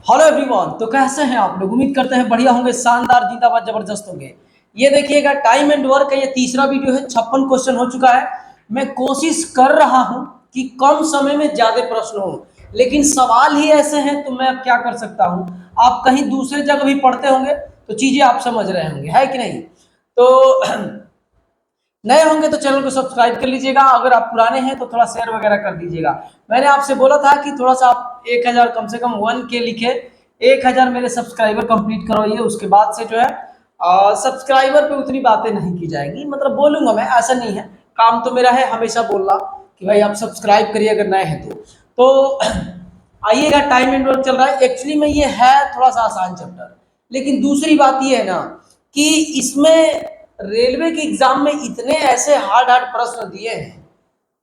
Hello everyone, तो कैसे हैं आप लोग। उम्मीद करते हैं बढ़िया होंगे, शानदार, जिंदाबाद, जबरदस्त होंगे। ये देखिएगा टाइम एंड वर्क है, ये तीसरा वीडियो है। 56 क्वेश्चन हो चुका है। मैं कोशिश कर रहा हूं कि कम समय में ज्यादा प्रश्न हो, लेकिन सवाल ही ऐसे हैं तो मैं अब क्या कर सकता हूं। आप कहीं दूसरे जगह भी पढ़ते होंगे तो चीजें आप समझ रहे होंगे, है कि नहीं। तो नए होंगे तो चैनल को सब्सक्राइब कर लीजिएगा, अगर आप पुराने हैं तो थोड़ा शेयर वगैरह कर दीजिएगा। मैंने आपसे बोला था कि थोड़ा सा आप 1000 कम से कम 1K लिखे, 1000 मेरे सब्सक्राइबर कंप्लीट करवाइए। उसके बाद से जो है सब्सक्राइबर पे उतनी बातें नहीं की जाएंगी, मतलब बोलूंगा मैं, ऐसा नहीं है। काम तो मेरा है हमेशा बोलना कि भाई आप सब्सक्राइब करिए अगर नए हैं तो आइएगा। टाइम एंड वर्क चल रहा है, एक्चुअली में ये है थोड़ा सा आसान चैप्टर, लेकिन दूसरी बात ये है ना कि इसमें रेलवे के एग्जाम में इतने ऐसे हार्ड हार्ड प्रश्न दिए हैं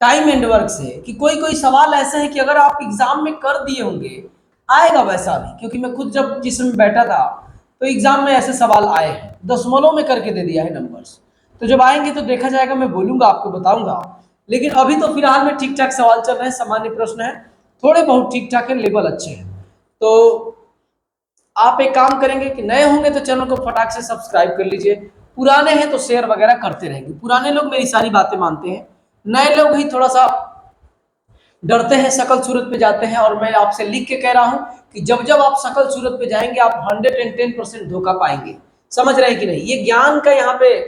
टाइम एंड वर्क से कि कोई कोई सवाल ऐसे हैं कि अगर आप एग्जाम में कर दिए होंगे आएगा वैसा भी। क्योंकि मैं खुद जब जिसमें बैठा था तो एग्जाम में ऐसे सवाल आए हैं, दशमलव में करके दे दिया है नंबर्स। तो जब आएंगे तो देखा जाएगा, मैं बोलूंगा, आपको बताऊंगा। लेकिन अभी तो फिलहाल में ठीक ठाक सवाल चल रहे हैं, सामान्य प्रश्न है, थोड़े बहुत ठीक ठाक है, लेवल अच्छे हैं। तो आप एक काम करेंगे कि नए होंगे तो चैनल को फटाक से सब्सक्राइब कर लीजिए, पुराने हैं तो शेयर वगैरह करते रहेंगे। पुराने लोग मेरी सारी बातें मानते हैं, नए लोग ही थोड़ा सा डरते हैं, शकल सूरत पे जाते हैं। और मैं आपसे लिख के कह रहा हूं कि जब जब आप शकल सूरत पे जाएंगे आप 110% धोखा पाएंगे। समझ रहे हैं कि नहीं। ये ज्ञान का यहाँ पे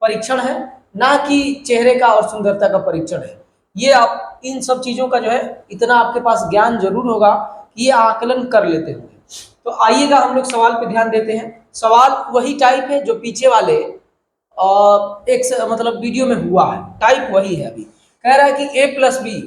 परीक्षण है, ना कि चेहरे का और सुंदरता का परीक्षण है। ये आप इन सब चीजों का जो है इतना आपके पास ज्ञान जरूर होगा कि ये आकलन कर लेते होंगे। तो आइएगा हम लोग सवाल पे ध्यान देते हैं। सवाल वही टाइप है जो पीछे वाले मतलब वीडियो में हुआ है, टाइप वही है। अभी कह रहा है कि A+B,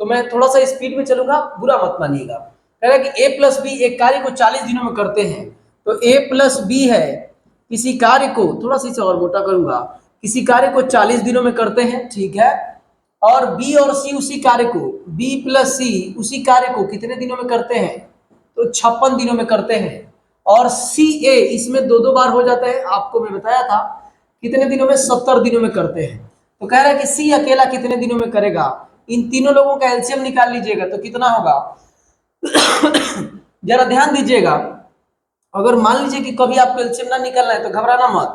तो मैं थोड़ा सा स्पीड में चलूंगा, बुरा मत मानिएगा। कह रहा है कि A+B एक कार्य को 40 दिनों में करते हैं। तो A+B है, किसी कार्य को, थोड़ा सा इसे और मोटा करूंगा, किसी कार्य को 40 दिनों में करते हैं, ठीक है। और B और C उसी कार्य को, B+C उसी कार्य को कितने दिनों में करते हैं, तो 56 दिनों में करते हैं। और CA इसमें दो दो बार हो जाता है, आपको मैं बताया था कितने दिनों में, 70 दिनों में करते हैं। तो कह रहा है कि C अकेला कितने दिनों में करेगा। इन तीनों लोगों का एलसीएम निकाल लीजिएगा तो कितना होगा। जरा ध्यान दीजिएगा, अगर मान लीजिए कि कभी आपको एलसीएम ना निकलना है तो घबराना मत।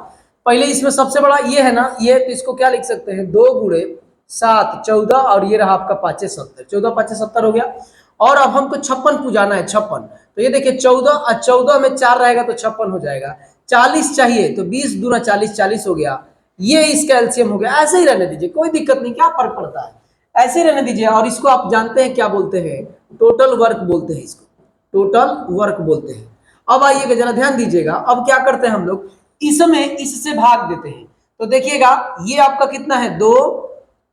पहले इसमें सबसे बड़ा ये है ना, ये तो इसको क्या लिख सकते हैं, 2 × 7 14, और ये रहा आपका 5 70, 14 5 70 हो गया। और अब हमको 56 पुजाना है, 56। तो ये देखिए 14 और 14 में 4 रहेगा तो 56 हो जाएगा। 40 चाहिए तो 20 दूना 40, 40 हो गया। ये इसका एलसीएम हो गया। ऐसे ही रहने दीजिए, कोई दिक्कत नहीं, क्या फर्क पड़ता है, ऐसे ही रहने दीजिए। और इसको आप जानते हैं क्या बोलते हैं, टोटल वर्क बोलते हैं, इसको टोटल वर्क बोलते हैं। अब आइएगा जरा ध्यान दीजिएगा, अब क्या करते हैं हम लोग, इसमें इससे भाग देते हैं। तो देखिएगा ये आपका कितना है, 2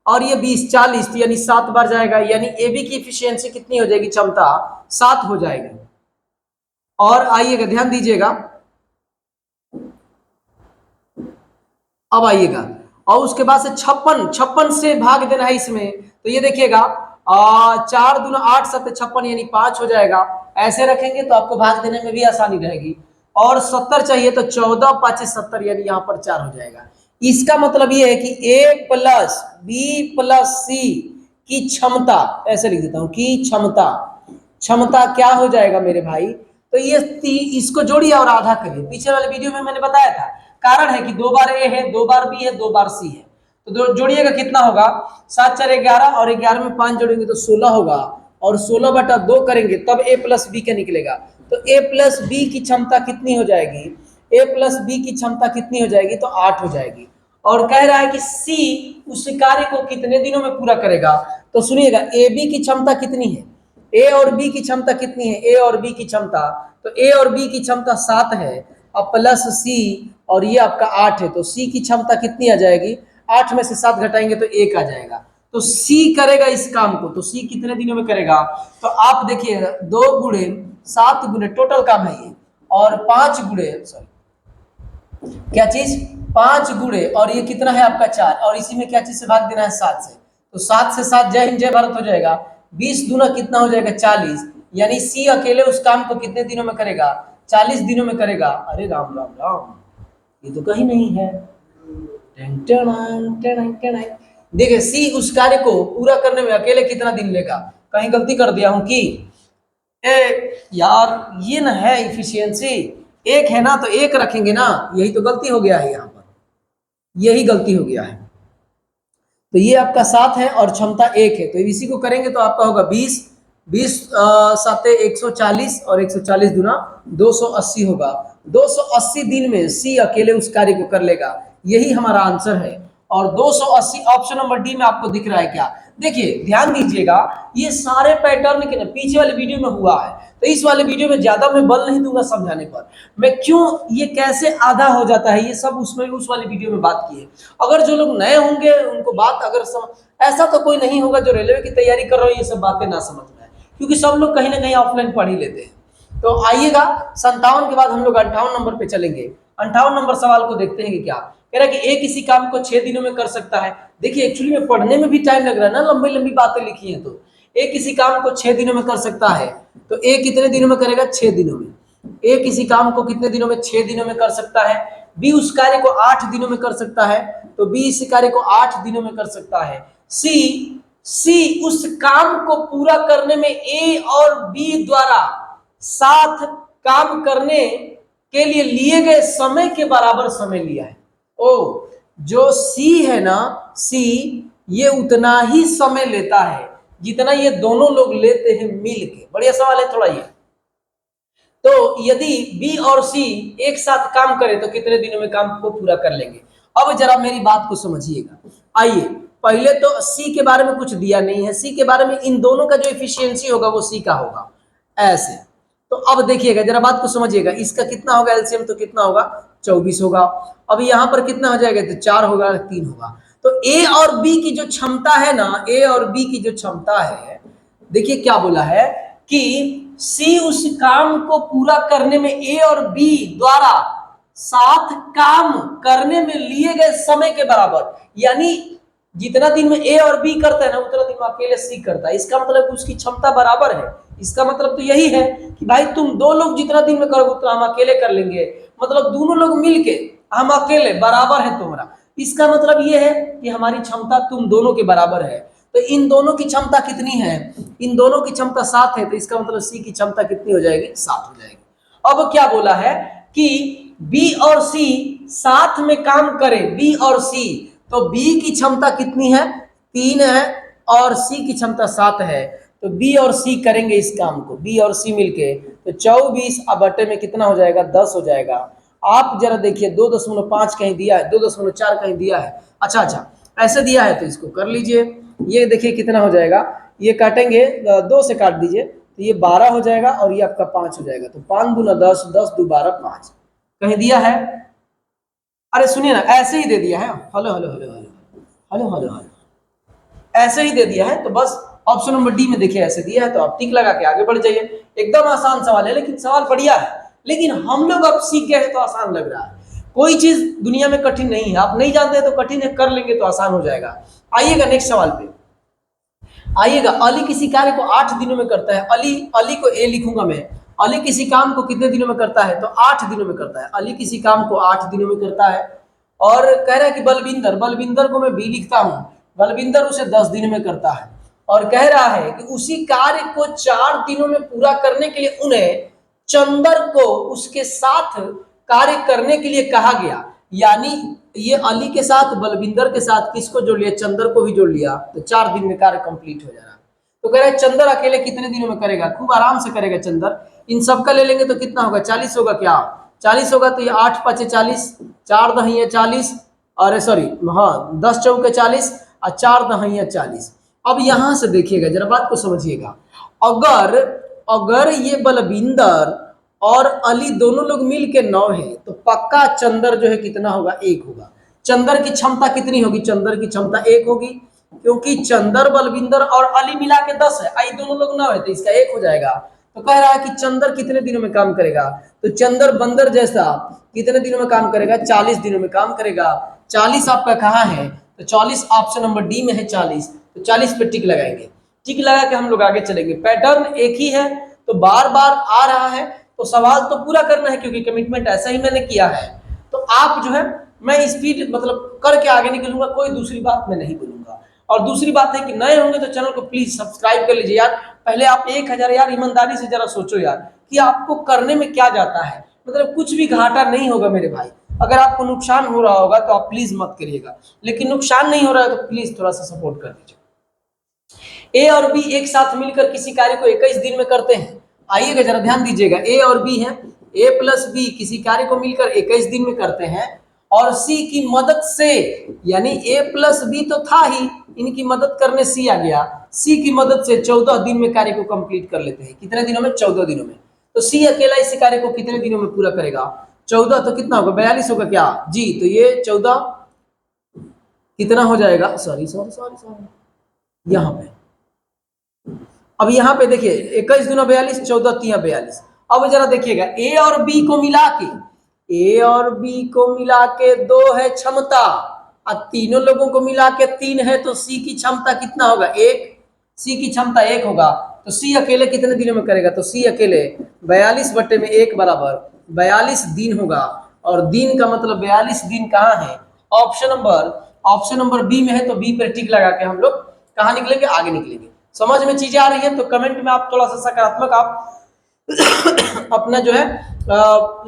और ये 20, 40, तो यानी 7 बार जाएगा। यानी AB की इफिशियंसी कितनी हो जाएगी, क्षमता 7 हो जाएगी। और आइएगा ध्यान दीजिएगा, अब आइएगा, और उसके बाद से 56 से भाग देना है इसमें। तो ये देखिएगा 4 दूना 8 7 56, यानी 5 हो जाएगा। ऐसे रखेंगे तो आपको भाग देने में भी आसानी रहेगी। और 70 चाहिए तो 14 5 70, यानी यहाँ पर 4 हो जाएगा। इसका मतलब ये है कि A+B+C की क्षमता, ऐसे लिख देता हूं, की क्षमता, क्षमता क्या हो जाएगा मेरे भाई। तो ये इसको जोड़िए और आधा करिए। पीछे वाले वीडियो में मैंने बताया था, कारण है कि 2 बार A है, 2 बार B है, 2 बार C है। तो जोड़िएगा कितना होगा, 7 4 11, और 11 में 5 जोड़ेंगे तो 16 होगा। और 16/2 करेंगे तब A+B का निकलेगा। तो A+B की क्षमता कितनी हो जाएगी, A+B की क्षमता कितनी हो जाएगी, तो 8 हो जाएगी। और कह रहा है कि C उस कार्य को कितने दिनों में पूरा करेगा। तो सुनिएगा, AB की क्षमता कितनी है, A और B की क्षमता कितनी है, A और B की क्षमता, तो A और B की क्षमता 7 है, अब प्लस C, और ये आपका 8 है। तो C की क्षमता कितनी आ जाएगी, 8 में से 7 घटाएंगे तो 1 आ जाएगा। तो C करेगा इस काम को, तो C कितने दिनों में करेगा। तो आप देखिए 2 × 7 टोटल काम है ये, और 5 गुणे, सॉरी क्या चीज, 5 गुणे, और ये कितना है आपका 4, और इसी में क्या चीज से भाग देना है, 7 से। तो 7 से 7 जय हिंद जय भारत हो जाएगा। 20 दूना कितना हो जाएगा, 40, यानी C अकेले उस काम को कितने दिनों में करेगा, 40 दिनों में करेगा। अरे राम राम राम, ये तो कहीं नहीं है। देखिए C उस कार्य को पूरा करने में अकेले कितना दिन लेगा, कहीं गलती कर दिया हूं कि यार ये ना है इफिशियंसी, एक है ना तो एक रखेंगे ना, यही तो गलती हो गया है यहाँ पर, यही गलती हो गया है। तो ये आपका 7 है और क्षमता 1 है, तो इसी को करेंगे तो आपका होगा 20, 20 साते 140 और 140 गुना 280 होगा। 280 दिन में सी अकेले उस कार्य को कर लेगा, यही हमारा आंसर है। और 280 ऑप्शन नंबर डी में आपको दिख रहा है क्या? देखिए ध्यान दीजिएगा, ये सारे पैटर्न के ना पीछे वाले वीडियो में हुआ है, तो इस वाले वीडियो में ज्यादा मैं बल नहीं दूंगा समझाने पर, मैं क्यों ये कैसे आधा हो जाता है ये सब उसमें उस वाले वीडियो में बात की है। अगर जो लोग नए होंगे उनको बात अगर ऐसा तो कोई नहीं होगा जो रेलवे की तैयारी कर रहे हो ये सब बातें ना समझ में आए, क्योंकि सब लोग कहीं ना कहीं ऑफलाइन पढ़ ही लेते हैं। तो आइएगा 57 के बाद हम लोग 58 नंबर पे चलेंगे। 58 नंबर सवाल को देखते हैं कि क्या कह रहा है कि ए किसी काम को 6 दिनों में कर सकता है। देखिए एक्चुअली में पढ़ने में भी टाइम लग रहा है ना, लंबी लंबी बातें लिखी हैं। तो ए किसी काम को 6 दिनों में कर सकता है, तो ए कितने दिनों में करेगा? 6 दिनों में। ए किसी काम को कितने दिनों में? 6 दिनों में कर सकता है। बी उस कार्य को 8 दिनों में कर सकता है, तो बी इस कार्य को 8 दिनों में कर सकता है। सी उस काम को पूरा करने में ए और बी द्वारा साथ काम करने के लिए गए समय के बराबर समय लिया है। ओ जो सी है ना, सी ये उतना ही समय लेता है जितना ये दोनों लोग लेते हैं मिल के। बढ़िया सवाल है थोड़ा ये। तो यदि बी और सी एक साथ काम करें तो कितने दिनों में काम को पूरा कर लेंगे? अब जरा मेरी बात को समझिएगा। आइए पहले तो सी के बारे में कुछ दिया नहीं है, सी के बारे में इन दोनों का जो एफिशिएंसी होगा वो सी का होगा ऐसे। तो अब देखिएगा जरा बात को समझिएगा, इसका कितना होगा एलसीएम? तो कितना होगा? 24 होगा। अब यहाँ पर कितना हो जाएगा? तो 4 होगा, 3 होगा। तो ए और बी की जो क्षमता है ना, ए और बी की जो क्षमता है, देखिए क्या बोला है कि सी उस काम को पूरा करने में ए और बी द्वारा साथ काम करने में लिए गए समय के बराबर, यानी जितना दिन में ए और बी करता है ना उतना दिन में अकेले सी करता है। इसका मतलब उसकी क्षमता बराबर है। इसका मतलब तो यही है कि भाई तुम दो लोग जितना दिन में करोगे उतना हम अकेले कर लेंगे, मतलब दोनों लोग मिलके, हम अकेले बराबर है तुम्हारा। इसका मतलब ये है कि हमारी क्षमता तुम दोनों के बराबर है। तो इन दोनों की क्षमता कितनी है? इन दोनों की क्षमता 7 है, तो इसका मतलब सी की क्षमता कितनी हो जाएगी? 7 हो जाएगी। अब क्या बोला है कि बी और सी साथ में काम करें, बी और सी, तो बी की क्षमता कितनी है? 3 है और सी की क्षमता 7 है। तो बी और सी करेंगे इस काम को, बी और सी मिलके, तो 24 अब बटे में कितना हो जाएगा? 10 हो जाएगा। आप जरा देखिए 2.5 कहीं दिया है, 2.4 कहीं दिया है। अच्छा ऐसे दिया है तो इसको कर लीजिए। ये देखिए कितना हो जाएगा, ये काटेंगे 2 से काट दीजिए तो ये 12 हो जाएगा और ये आपका 5 हो जाएगा। तो 5 दूना 10, 10 दू 12, 5 कहीं दिया है? अरे सुनिए ना, ऐसे ही दे दिया है। Hello hello hello hello hello hello ऐसे ही दे दिया है। तो बस ऑप्शन नंबर डी में देखिए ऐसे दिया है, तो आप टिक लगा के आगे बढ़ जाइए। एकदम आसान सवाल है, लेकिन सवाल बढ़िया है। लेकिन हम लोग अब सीख गए हैं तो आसान लग रहा है। कोई चीज दुनिया में कठिन नहीं है, आप नहीं जानते हैं तो कठिन है, कर लेंगे तो आसान हो जाएगा। आइएगा नेक्स्ट सवाल पे आइएगा। अली किसी कार्य को 8 दिनों में करता है। अली को ए लिखूंगा मैं। अली किसी काम को कितने दिनों में करता है? तो 8 दिनों में करता है। अली किसी काम को 8 दिनों में करता है। और कह रहा है कि बलविंदर को मैं बी लिखता हूं, बलविंदर उसे 10 दिन में करता है। और कह रहा है कि उसी कार्य को 4 दिनों में पूरा करने के लिए उन्हें चंदर को उसके साथ कार्य करने के लिए कहा गया। यानी ये अली के साथ बलविंदर के साथ किसको जोड़ लिया? चंदर को भी जोड़ लिया, तो 4 दिन में कार्य कंप्लीट हो जाएगा। तो कह रहा है चंदर अकेले कितने दिनों में करेगा? खूब आराम से करेगा चंदर। इन सबका ले लेंगे तो कितना होगा? 40 होगा। क्या 40 होगा? तो ये 8 5 40, 4 दहिया 40, और सॉरी हाँ 10 चौके 40 और 4 दहिया 40। अब यहां से देखिएगा जरा बात को समझिएगा। अगर अगर ये बलविंदर और अली दोनों लोग मिल के 9 है, तो पक्का चंदर जो है कितना होगा? 1 होगा। चंदर की क्षमता कितनी होगी? चंदर की क्षमता 1 होगी, क्योंकि चंदर बलविंदर और अली मिला के 10 है, आई दोनों लोग 9 है, तो इसका 1 हो जाएगा। तो कह रहा है कि चंदर कितने दिनों में काम करेगा? तो चंदर बंदर जैसा कितने दिनों में काम करेगा? 40 दिनों में काम करेगा। 40 आपका कहाँ है? तो 40 ऑप्शन नंबर डी में है 40। तो 40 पे टिक लगाएंगे। टिक लगा के हम लोग आगे चलेंगे। पैटर्न एक ही है, तो बार बार आ रहा है, तो सवाल तो पूरा करना है, क्योंकि कमिटमेंट ऐसा ही मैंने किया है। तो आप जो है, मैं स्पीड मतलब करके आगे निकलूंगा, कोई दूसरी बात मैं नहीं बोलूंगा। और दूसरी बात है कि नए होंगे तो चैनल को प्लीज सब्सक्राइब कर लीजिए यार। पहले आप 1000 यार ईमानदारी से जरा सोचो यार कि आपको करने में क्या जाता है, मतलब कुछ भी घाटा नहीं होगा मेरे भाई। अगर आपको नुकसान हो रहा होगा तो आप प्लीज मत करिएगा, लेकिन नुकसान नहीं हो रहा है तो प्लीज थोड़ा सा सपोर्ट कर दीजिए। ए और बी एक साथ मिलकर किसी कार्य को 21 दिन में करते हैं। आइएगा जरा ध्यान दीजिएगा, ए और बी है, ए प्लस बी किसी कार्य को मिलकर 21 दिन में करते हैं और सी की मदद से, यानी ए प्लस बी तो था ही, इनकी मदद करने सी आ गया, सी की मदद से 14 दिन में कार्य को कंप्लीट कर लेते हैं। कितने दिनों में? 14 दिनों में। तो सी अकेला इस कार्य को कितने दिनों में पूरा करेगा? 14, तो कितना होगा? 42 होगा क्या जी? तो ये 14 कितना हो जाएगा? सॉरी सॉरी सॉरी सॉरी, यहाँ पे, अब यहाँ पे देखिए 21 दूना 42, 14 तिया 42। अब जरा देखिएगा ए और बी को मिला के, ए और बी को मिला के 2 है क्षमता, और तीनों लोगों को मिला के 3 है, तो सी की क्षमता कितना होगा? 1। सी की क्षमता 1 होगा, तो सी अकेले कितने दिनों में करेगा? तो सी अकेले 42/1 बराबर 42 दिन होगा, और दिन का मतलब 42 दिन कहाँ है? ऑप्शन नंबर बी में है, तो बी पर टिक लगा के हम लोग कहाँ निकलेंगे? आगे निकलेंगे। समझ में चीजें आ रही है तो कमेंट में आप थोड़ा सा सकारात्मक आप अपना जो है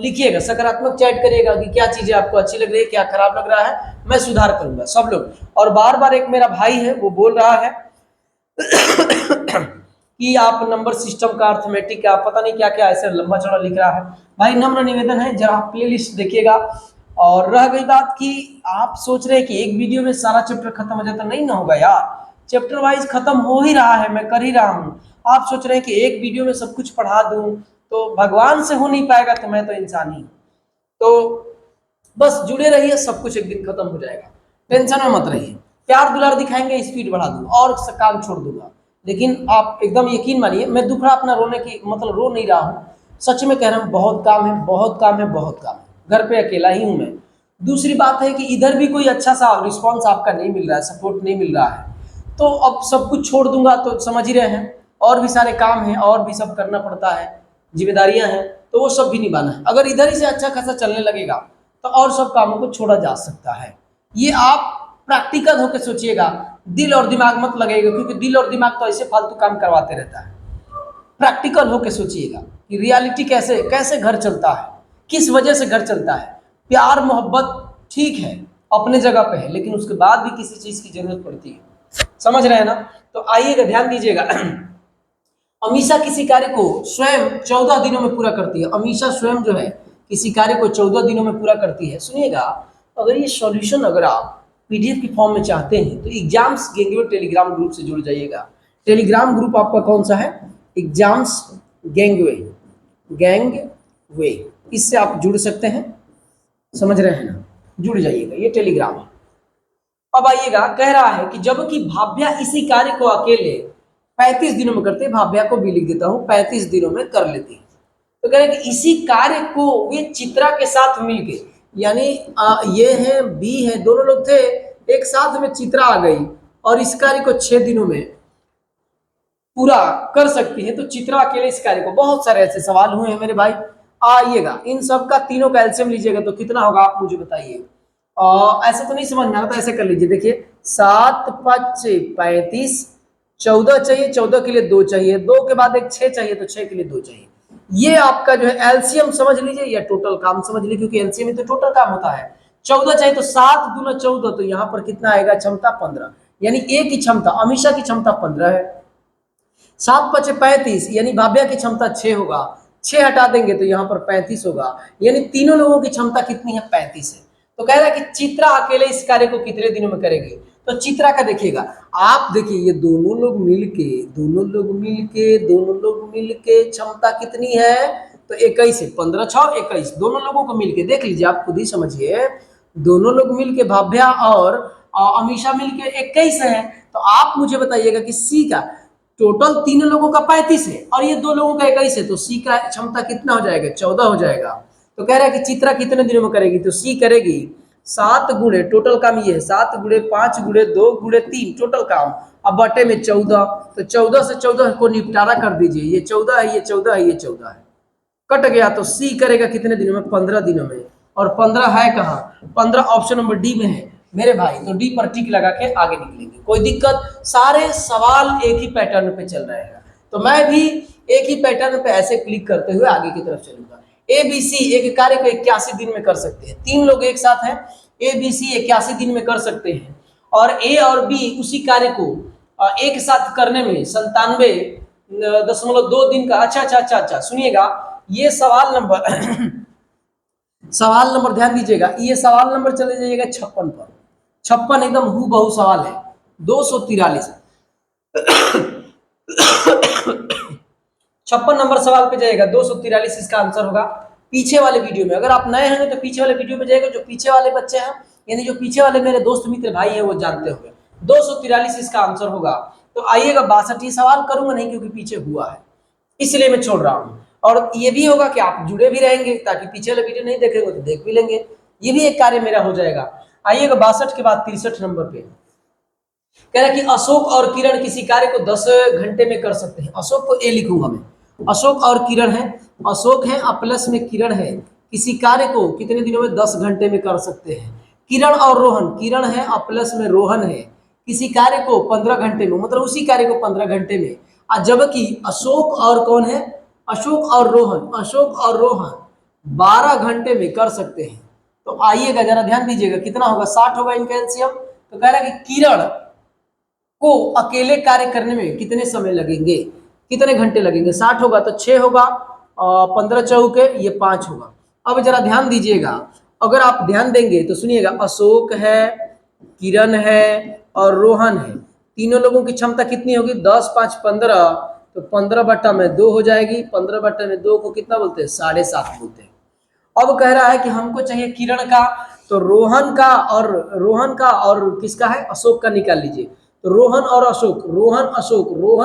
लिखिएगा, सकारात्मक चैट करिएगा कि क्या चीजें आपको अच्छी लग रही है, क्या खराब लग रहा है, मैं सुधार करूंगा सब लोग। और बार बार एक मेरा भाई है वो बोल रहा है कि आप नंबर सिस्टम का, अर्थमेटिक का, पता नहीं क्या क्या ऐसे लंबा चौड़ा लिख रहा है। भाई नम्र निवेदन है जरा आप प्ले लिस्ट देखिएगा। और रह गई बात कि आप सोच रहे हैं कि एक वीडियो में सारा चैप्टर खत्म हो जाता, नहीं ना होगा यार, चैप्टर वाइज खत्म हो ही रहा है, मैं कर ही रहा हूँ। आप सोच रहे हैं कि एक वीडियो में सब कुछ पढ़ा दूं, तो भगवान से हो नहीं पाएगा, तो मैं तो इंसान ही। तो बस जुड़े रहिए, सब कुछ एक दिन खत्म हो जाएगा, टेंशन में मत रहिए। प्यार दुलार दिखाएंगे, स्पीड बढ़ा दूंगा और काम छोड़ दूंगा, लेकिन आप एकदम यकीन मानिए मैं दुखड़ा अपना रोने की मतलब रो नहीं रहा हूँ, सच में कह रहा हूँ। बहुत काम है, बहुत काम है, बहुत काम है, घर पे अकेला ही हूँ मैं। दूसरी बात है कि इधर भी कोई अच्छा सा रिस्पॉन्स आपका नहीं मिल रहा है, सपोर्ट नहीं मिल रहा है, तो अब सब कुछ छोड़ दूंगा तो समझ ही रहे हैं, और भी सारे काम हैं, और भी सब करना पड़ता है, जिम्मेदारियां हैं, तो वो सब भी निभाना है। अगर इधर ही से अच्छा खासा चलने लगेगा तो और सब कामों को छोड़ा जा सकता है। ये आप प्रैक्टिकल होकर सोचिएगा, दिल और दिमाग मत लगेगा, क्योंकि दिल और दिमाग तो ऐसे फालतू काम करवाते रहता है। प्रैक्टिकल होकर सोचिएगा कि रियलिटी कैसे कैसे घर चलता है, किस वजह से घर चलता है। प्यार मोहब्बत ठीक है, अपने जगह पे है, लेकिन उसके बाद भी किसी चीज की जरूरत पड़ती है, समझ रहे हैं ना? तो आइएगा, ध्यान दीजिएगा। अमीषा किसी कार्य को स्वयं 14 दिनों में पूरा करती है। अमीषा स्वयं जो है किसी कार्य को 14 दिनों में पूरा करती है। सुनिएगा, अगर ये सॉल्यूशन अगर आप पीडीएफ की फॉर्म में चाहते हैं तो एग्जाम्स गैंगवे टेलीग्राम ग्रुप से जुड़ जाइएगा। टेलीग्राम ग्रुप आपका कौन सा है? एग्जाम्स गैंगवे, गैंगवे, इससे आप जुड़ सकते हैं, समझ रहे हैं ना? जुड़ जाइएगा, ये टेलीग्राम है। अब आइएगा, कह रहा है कि जबकि भाव्या इसी कार्य को अकेले 35 दिनों में करते हैं, भाव्या को भी लिख देता हूं, 35 दिनों में कर लेती है। तो कह रहे हैं कि इसी कार्य को वे चित्रा के साथ मिलके, यानी ये है बी है, दोनों लोग थे, एक साथ में चित्रा आ गई और इस कार्य को 6 दिनों में पूरा कर सकती है। तो चित्रा अकेले इस कार्य को, बहुत सारे ऐसे सवाल हुए हैं मेरे भाई। आइएगा, इन सब का तीनों का एलसीएम लीजिएगा तो कितना होगा आप मुझे बताइए। ऐसे तो नहीं समझ में आ रहा, तो ऐसे कर लीजिए, देखिए 7 5 35, 14 चाहिए, 14 के लिए 2 चाहिए, 2 के बाद एक 6 चाहिए, तो 6 के लिए 2 चाहिए। ये आपका जो है एलसीएम समझ लीजिए या टोटल काम समझ लीजिए, क्योंकि एलसीएम में तो टोटल काम होता है। 14 चाहिए तो 7 दूना 14, तो यहाँ पर कितना आएगा? क्षमता 15, यानी ए की क्षमता, अमीषा की क्षमता 15 है। 7 5 35, यानी भाव्या की क्षमता 6 होगा, 6 हटा देंगे तो यहाँ पर 35 होगा, यानी तीनों लोगों की क्षमता कितनी है? 35 है। तो कह रहा है कि चित्रा अकेले इस कार्य को कितने दिनों में करेगी? तो चित्रा का देखिएगा आप, देखिए ये दोनों लोग मिलके क्षमता कितनी है? तो 21 है, 15 6 21, दोनों लोगों को मिलके देख लीजिए, आप खुद ही समझिए, दोनों लोग मिलके भाव्या और अमीषा मिलके 21 है। तो आप मुझे बताइएगा कि सी का टोटल तीनों लोगों का 35 है और ये 2 लोगों का 21 है, तो सी का क्षमता कितना हो जाएगा? 14 हो जाएगा। तो कह रहा है कि चित्रा कितने दिनों में करेगी? तो सी करेगी 7 गुणे, टोटल काम ये है 7 गुणे 5 गुणे 2 गुणे 3, टोटल काम, अब बटे में 14, तो 14 से 14 को निपटारा कर दीजिए, ये 14 है, ये 14 है, ये 14 है, कट गया। तो सी करेगा कितने दिनों में? 15 दिनों में। और 15 है कहाँ? 15 ऑप्शन नंबर डी में है, मेरे भाई, तो डी पर टिक लगा के आगे निकलेंगे, कोई दिक्कत। सारे सवाल एक ही पैटर्न पे चल रहे हैं, तो मैं भी एक ही पैटर्न पे ऐसे क्लिक करते हुए आगे की तरफ चलूंगा। ए बी सी एक कार्य को 81 दिन में कर सकते हैं, 3 लोग एक साथ हैं, ए बी सी 81 दिन में कर सकते हैं, और ए और बी उसी कार्य को एक साथ करने में 97.2 दिन का। अच्छा, सुनिएगा, ये सवाल नंबर सवाल नंबर ध्यान दीजिएगा, ये सवाल नंबर चले जाइएगा 56 पर। 56 एकदम हु बहु सवाल है, 243। 56 नंबर सवाल पे जाएगा, 243 इसका आंसर होगा। पीछे वाले वीडियो में, अगर आप नए हैं तो पीछे वाले वीडियो में जाएगा, जो पीछे वाले बच्चे हैं, यानी जो पीछे वाले मेरे दोस्त मित्र भाई हैं, वो जानते होंगे। 243 इसका आंसर होगा। तो आइएगा 62, सवाल करूंगा नहीं क्योंकि पीछे हुआ है, इसलिए मैं छोड़ रहा हूं। और ये भी होगा कि आप जुड़े भी रहेंगे, ताकि पीछे वाले वीडियो नहीं देखेंगे तो देख भी लेंगे, ये भी एक कार्य मेरा हो जाएगा। आइएगा 62 के बाद 63 नंबर पे कह रहा है कि अशोक और किरण किसी कार्य को 10 घंटे में कर सकते हैं। अशोक को ए लिखूंगा मैं, अशोक और किरण है, अशोक है और प्लस में किरण है, किसी कार्य को कितने दिनों में 10 घंटे में कर सकते हैं। किरण और रोहन, किरण है और प्लस में रोहन है, किसी कार्य को 15 घंटे में, मतलब उसी कार्य को 15 घंटे में। जबकि अशोक और कौन है, अशोक और रोहन, अशोक और रोहन 12 घंटे में कर सकते हैं। तो आइएगा जरा ध्यान दीजिएगा, कितना होगा, 60 होगा इनका एलसीएम। तो कह रहा है कि किरण को अकेले कार्य करने में कितने समय लगेंगे, कितने घंटे लगेंगे। 60 होगा तो 6 होगा, 15 चौके ये 5 होगा। अब जरा ध्यान दीजिएगा, अगर आप ध्यान देंगे तो सुनिएगा, अशोक है, किरण है और रोहन है, तीनों लोगों की क्षमता कितनी होगी, 10 5 15, तो 15/2 हो जाएगी। 15/2 को कितना बोलते हैं, 7.5 बोलते हैं। अब कह रहा है कि हमको चाहिए किरण का, तो रोहन का और किसका है, अशोक का निकाल लीजिए। तो रोहन और अशोक, रोहन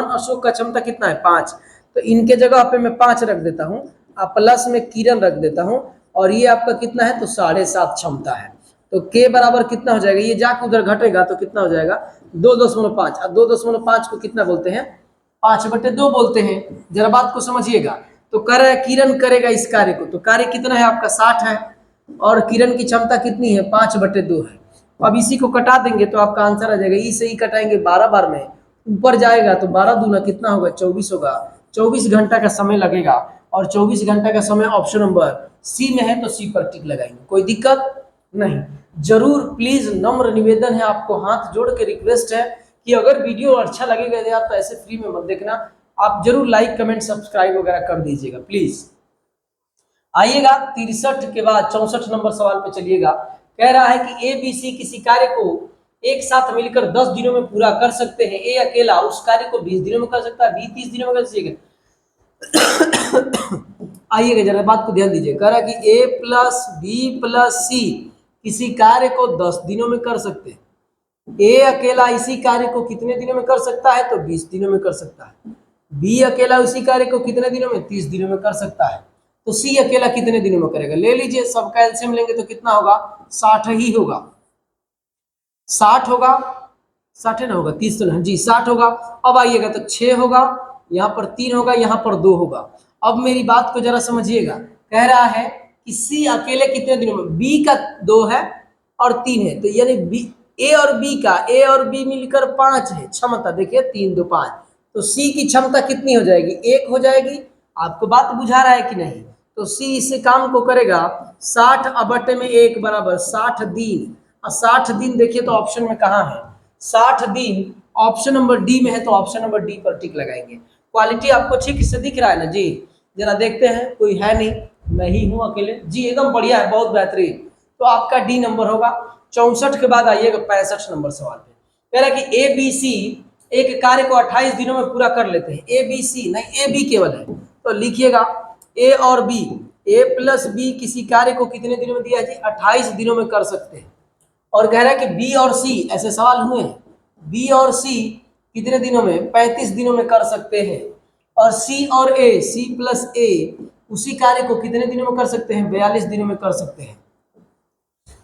अशोक का क्षमता कितना है, 5। तो इनके जगह पे मैं 5 रख देता हूँ, प्लस में किरण रख देता हूँ, और ये आपका कितना है, तो 7.5 क्षमता है। तो के बराबर कितना हो जाएगा, ये जाके उधर घटेगा तो कितना हो जाएगा, 2.5। और 2.5 को कितना बोलते हैं, 5/2 बोलते हैं। जरा बात को समझिएगा। तो कह रहा है किरण करेगा इस कार्य को, तो कार्य कितना है आपका, 60 है, और किरण की क्षमता कितनी है, 5/2 है। अब इसी को कटा देंगे तो आपका आंसर आ जाएगा, इसे ही कटाएंगे 12 बार में, ऊपर जाएगा तो 12 दूना कितना होगा, 24 होगा। 24 घंटा का समय लगेगा, और 24 घंटा का समय ऑप्शन नंबर सी में है, तो सी पर टिक लगाएंगे, कोई दिक्कत नहीं। जरूर प्लीज नम्र निवेदन है आपको, हाथ जोड़ के रिक्वेस्ट है कि अगर वीडियो अच्छा लगेगा यार तो ऐसे फ्री में मत देखना, आप जरूर लाइक कमेंट सब्सक्राइब वगैरह कर दीजिएगा प्लीज। आइएगा 63 के बाद 64 नंबर सवाल पे चलिएगा। कह रहा है कि ए बी सी किसी कार्य को एक साथ मिलकर 10 दिनों में पूरा कर सकते हैं। ए अकेला उस कार्य को 20 दिनों में कर सकता है, बी 30 दिनों में कर सकता। आइएगा जरा बात को ध्यान दीजिए, कह रहा है कि ए प्लस बी प्लस सी किसी कार्य को 10 दिनों में कर सकते हैं। ए अकेला इसी कार्य को कितने दिनों में कर सकता है, तो 20 दिनों में कर सकता है। बी अकेला उसी कार्य को कितने दिनों में, 30 दिनों में कर सकता है। तो सी अकेला कितने दिनों में करेगा, ले लीजिए, सबका एलसीएम लेंगे तो कितना होगा, 60 ही होगा। 60 होगा, 60 ना होगा, 30 तो नहीं जी, 60 होगा। अब आइएगा तो 6 होगा, यहाँ पर 3 होगा, यहाँ पर 2 होगा। अब मेरी बात को जरा समझिएगा, कह रहा है कि सी अकेले कितने दिनों में, बी का 2 है और 3 है, तो यानी बी ए और बी मिलकर 5 है क्षमता, देखिए 3 2 5, तो सी की क्षमता कितनी हो जाएगी, 1 हो जाएगी। आपको बात बुझा रहा है कि नहीं, तो सी इस काम को करेगा 60/1 बराबर 60 दिन। और 60 दिन देखिए तो ऑप्शन में कहाँ है, 60 दिन ऑप्शन नंबर डी में है, तो ऑप्शन नंबर डी पर टिक लगाएंगे। क्वालिटी आपको ठीक से दिख रहा है ना जी, जरा देखते हैं, कोई है नहीं, मैं ही हूँ अकेले जी, एकदम बढ़िया है, बहुत बेहतरीन। तो आपका डी नंबर होगा। 64 के बाद आइएगा 65 नंबर सवाल पे, कह रहा है कि ए बी सी एक कार्य को 28 दिनों में पूरा कर लेते हैं। ए बी सी नहीं, ए बी केवल है, तो लिखिएगा ए और बी, ए प्लस बी किसी कार्य को कितने दिनों में दिया है, 28 दिनों में कर सकते हैं। और कह रहा है कि बी और सी, ऐसे सवाल हुए हैं, बी और सी कितने दिनों में, 35 दिनों में कर सकते हैं। और सी और ए, सी प्लस ए उसी कार्य को कितने दिनों में कर सकते हैं, 42 दिनों में कर सकते हैं।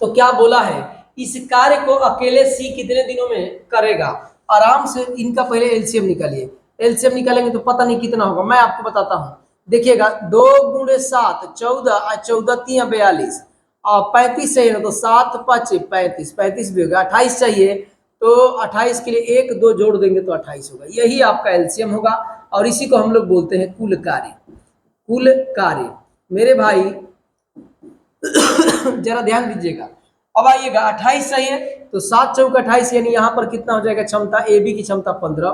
तो क्या बोला है, इस कार्य को अकेले सी कितने दिनों में करेगा। आराम से इनका पहले एलसीएम निकालिए, एलसीएम निकालेंगे तो पता नहीं कितना होगा, मैं आपको बताता हूं। देखिएगा 2 × 7 14, 14 × 3 42, और 35 चाहिए ना तो 7 5 35, 35 भी होगा। 28 चाहिए तो 28 के लिए 1 2 जोड़ देंगे तो 28 होगा। यही आपका एलसीएम होगा और इसी को हम लोग बोलते हैं कुल कार्य। कुल कार्य मेरे भाई जरा ध्यान दीजिएगा। अब आइएगा 28 चाहिए तो 7 चौक 28 यानी यहाँ पर कितना हो जाएगा क्षमता, ए बी की क्षमता 15।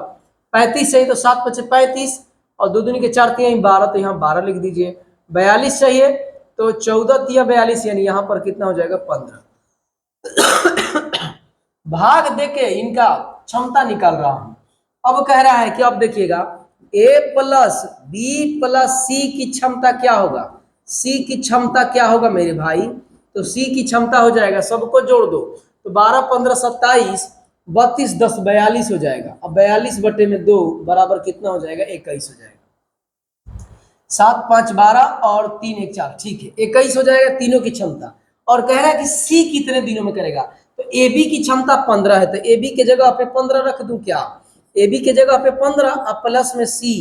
35 चाहिए तो 7 5 35 और 2 दूनी के 4 3 12 तो यहाँ 12 लिख दीजिए। 42 चाहिए तो 14 3 42 यानी यहाँ पर कितना हो जाएगा 15। भाग देके इनका क्षमता निकाल रहा हूं। अब कह रहा है कि अब देखिएगा ए प्लस बी प्लस सी की क्षमता क्या होगा, सी की क्षमता क्या होगा मेरे भाई, तो सी की क्षमता हो जाएगा, सबको जोड़ दो तो 12 15 27 32 10 42 हो जाएगा। अब 42 बटे में 2 बराबर कितना हो जाएगा 21 हो जाएगा। 7 5 12 और 3 1 4 ठीक है 21 हो जाएगा तीनों की क्षमता। और कह रहा है कि सी कितने दिनों में करेगा, तो ए बी की क्षमता 15 है तो ए बी के जगह पे 15 रख दूं क्या, ए बी के जगह पे 15 अब प्लस में सी,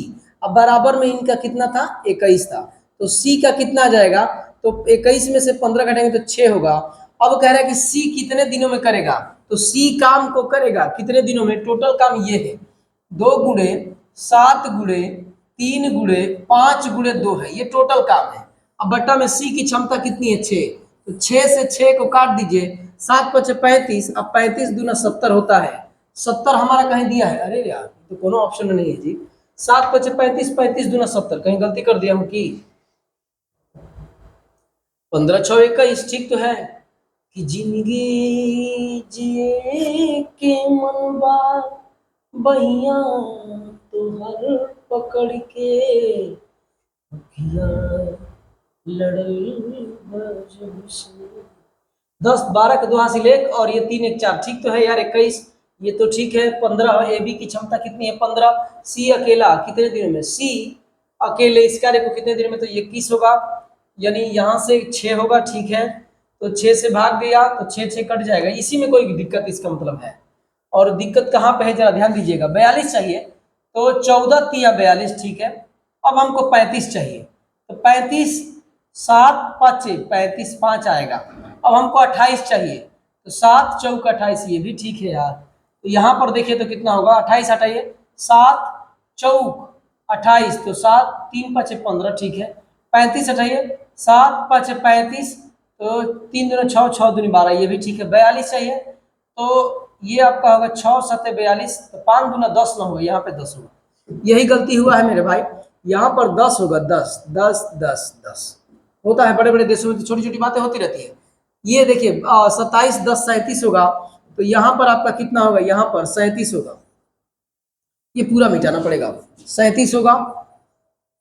अब बराबर में इनका कितना था 21 था तो सी का कितना आ जाएगा, तो 21 में से 15 घटाएंगे तो 6 होगा। अब कह रहा है कि सी कितने दिनों में करेगा, तो सी काम को करेगा कितने दिनों में, टोटल काम ये है 2 गुणे 7 गुणे 3 गुणे 5 गुणे 2 है, ये टोटल काम है। अब बट्टा में सी की क्षमता कितनी है 6, तो 6 से 6 को काट दीजिए, 7 5 35, अब 35 दूना 70 होता है, 70 हमारा कहीं दिया है, अरे यार तो कोनो ऑप्शन में नहीं है जी। 7 5 35, 35 दूना 70, कहीं गलती कर दिया हूं कि 15 6 21 ठीक तो है कि जिंदगी जिए के मन बा बहिया तुहर पकड़ के लड़ल 10 12 के 2 हासिल 1 और ये 3 1 4 ठीक तो है यार 21, ये तो ठीक है। 15 ए बी की क्षमता कितनी है 15, सी अकेला कितने दिनों में, सी अकेले इस कार्य को कितने दिनों में, तो 21 होगा यानी यहाँ से 6 होगा ठीक है, तो 6 से भाग दिया तो 6 6 कट जाएगा, इसी में कोई दिक्कत इसका मतलब है। और दिक्कत कहाँ पे है जरा ध्यान दीजिएगा, 42 चाहिए तो 14 3 42 ठीक है। अब हमको 35 चाहिए तो 35 7 5 35 5 आएगा। अब हमको 28 चाहिए तो 7 चौक 28, ये भी ठीक है यार, तो यहाँ पर देखिए तो कितना होगा 28 हटाइए 7 चौक 28 तो 7 3 5 15 ठीक है। 35 हटाइए 7 5 35 तो 3 दूनी 6 6 दूनी 12 ये भी ठीक है। 42 चाहिए तो ये आपका होगा 6 7 42 तो 5 दूना 10 ना होगा, यहाँ पे 10 होगा, यही गलती हुआ है मेरे भाई, यहाँ पर 10 होगा 10 10 10 10 होता है, बड़े बड़े देशों में छोटी छोटी बातें होती रहती है। ये देखिए 27 10 37 होगा तो यहाँ पर आपका कितना होगा, यहाँ पर 37 होगा, ये पूरा मिटाना पड़ेगा 37 होगा।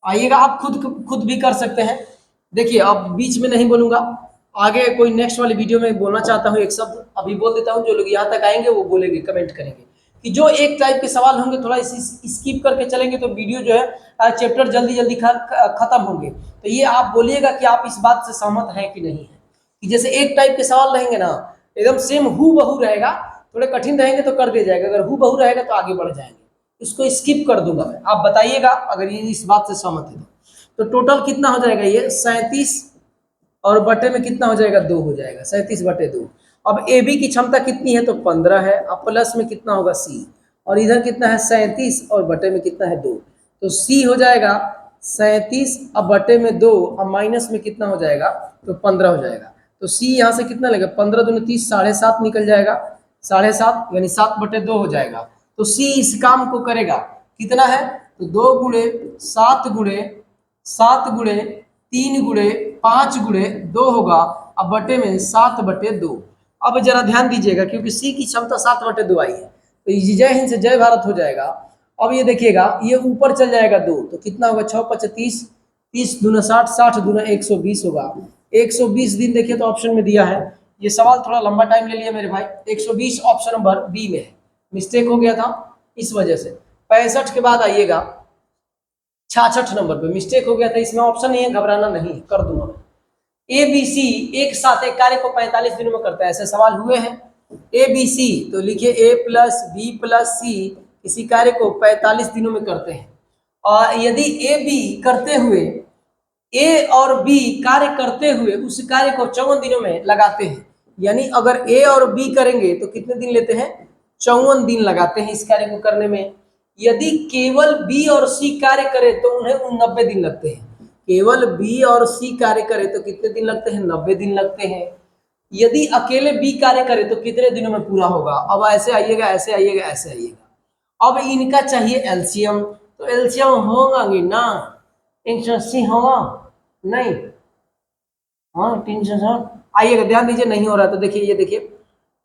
आइएगा आप खुद भी कर सकते हैं, देखिए अब बीच में नहीं बोलूंगा, आगे कोई नेक्स्ट वाली वीडियो में बोलना चाहता हूँ एक शब्द अभी बोल देता हूँ, जो लोग यहाँ तक आएंगे वो बोलेंगे कमेंट करेंगे कि जो एक टाइप के सवाल होंगे थोड़ा स्किप करके चलेंगे तो वीडियो जो है चैप्टर जल्दी जल्दी खत्म होंगे। तो ये आप बोलिएगा कि आप इस बात से सहमत हैं कि नहीं है, कि जैसे एक टाइप के सवाल रहेंगे ना एकदम सेम हु बहू रहेगा, थोड़े कठिन रहेंगे तो कर दिया जाएगा, अगर हु बहू रहेगा तो आगे बढ़ जाएंगे, इसको स्किप कर दूंगा मैं, आप बताइएगा अगर ये इस बात से सहमत है तो टोटल कितना हो जाएगा ये 37 और बटे में कितना हो जाएगा 2 हो जाएगा 37 बटे 2। अब ए बी की क्षमता कितनी है तो 15 है, अब प्लस में कितना होगा सी, और इधर कितना है 37 और बटे में कितना है 2, तो सी हो जाएगा 37 अब बटे में 2 अब माइनस में कितना हो जाएगा तो 15 हो जाएगा, तो सी यहाँ से कितना लगेगा 15 दूनी 30 7.5 निकल जाएगा 7.5 यानी 7 बटे 2 हो जाएगा। तो सी इस काम को करेगा कितना है तो 2 गुणे 7 गुणे 7 गुणे 3 गुणे 5 गुणे 2 होगा, अब बटे में 7 बटे 2। अब जरा ध्यान दीजिएगा क्योंकि सी की क्षमता 7 बटे 2 आई है तो जय हिंद से जय भारत हो जाएगा। अब ये देखिएगा ये ऊपर चल जाएगा 2 तो कितना होगा 6 5 30 30 दूना 60 60 दूना 120 होगा। 120 दिन देखिए तो ऑप्शन में दिया है, ये सवाल थोड़ा लंबा टाइम ले लिया मेरे भाई, 120 ऑप्शन नंबर बी में है, मिस्टेक हो गया था इस वजह से। 65 के बाद आइएगा 66 नंबर पे मिस्टेक हो गया था, इसमें ऑप्शन नहीं है, घबराना नहीं, कर दूंगा मैं। ए बी सी एक साथ एक कार्य को 45 दिनों में करता है, ऐसे सवाल हुए हैं। ए बी सी तो लिखिए ए प्लस बी प्लस सी इसी कार्य को 45 दिनों में करते हैं, और यदि ए बी करते हुए ए और बी कार्य करते हुए उस कार्य को 54 दिनों में लगाते हैं। यानी अगर ए और बी करेंगे तो कितने दिन लेते हैं? 54 दिन लगाते हैं इस कार्य को करने में। यदि केवल बी और सी कार्य करे तो उन्हें 90 दिन लगते हैं। केवल बी और सी कार्य करे तो कितने दिन लगते हैं? 90 दिन लगते हैं। यदि अकेले बी कार्य करे तो कितने दिनों में पूरा होगा? अब ऐसे आइएगा, ऐसे आइएगा, ऐसे आइएगा। अब इनका चाहिए एलसीएम, तो एलसीएम होगा ना? 180 होगा? नहीं, हाँ 360। आइएगा, ध्यान दीजिए, नहीं हो रहा तो देखिए, ये देखिए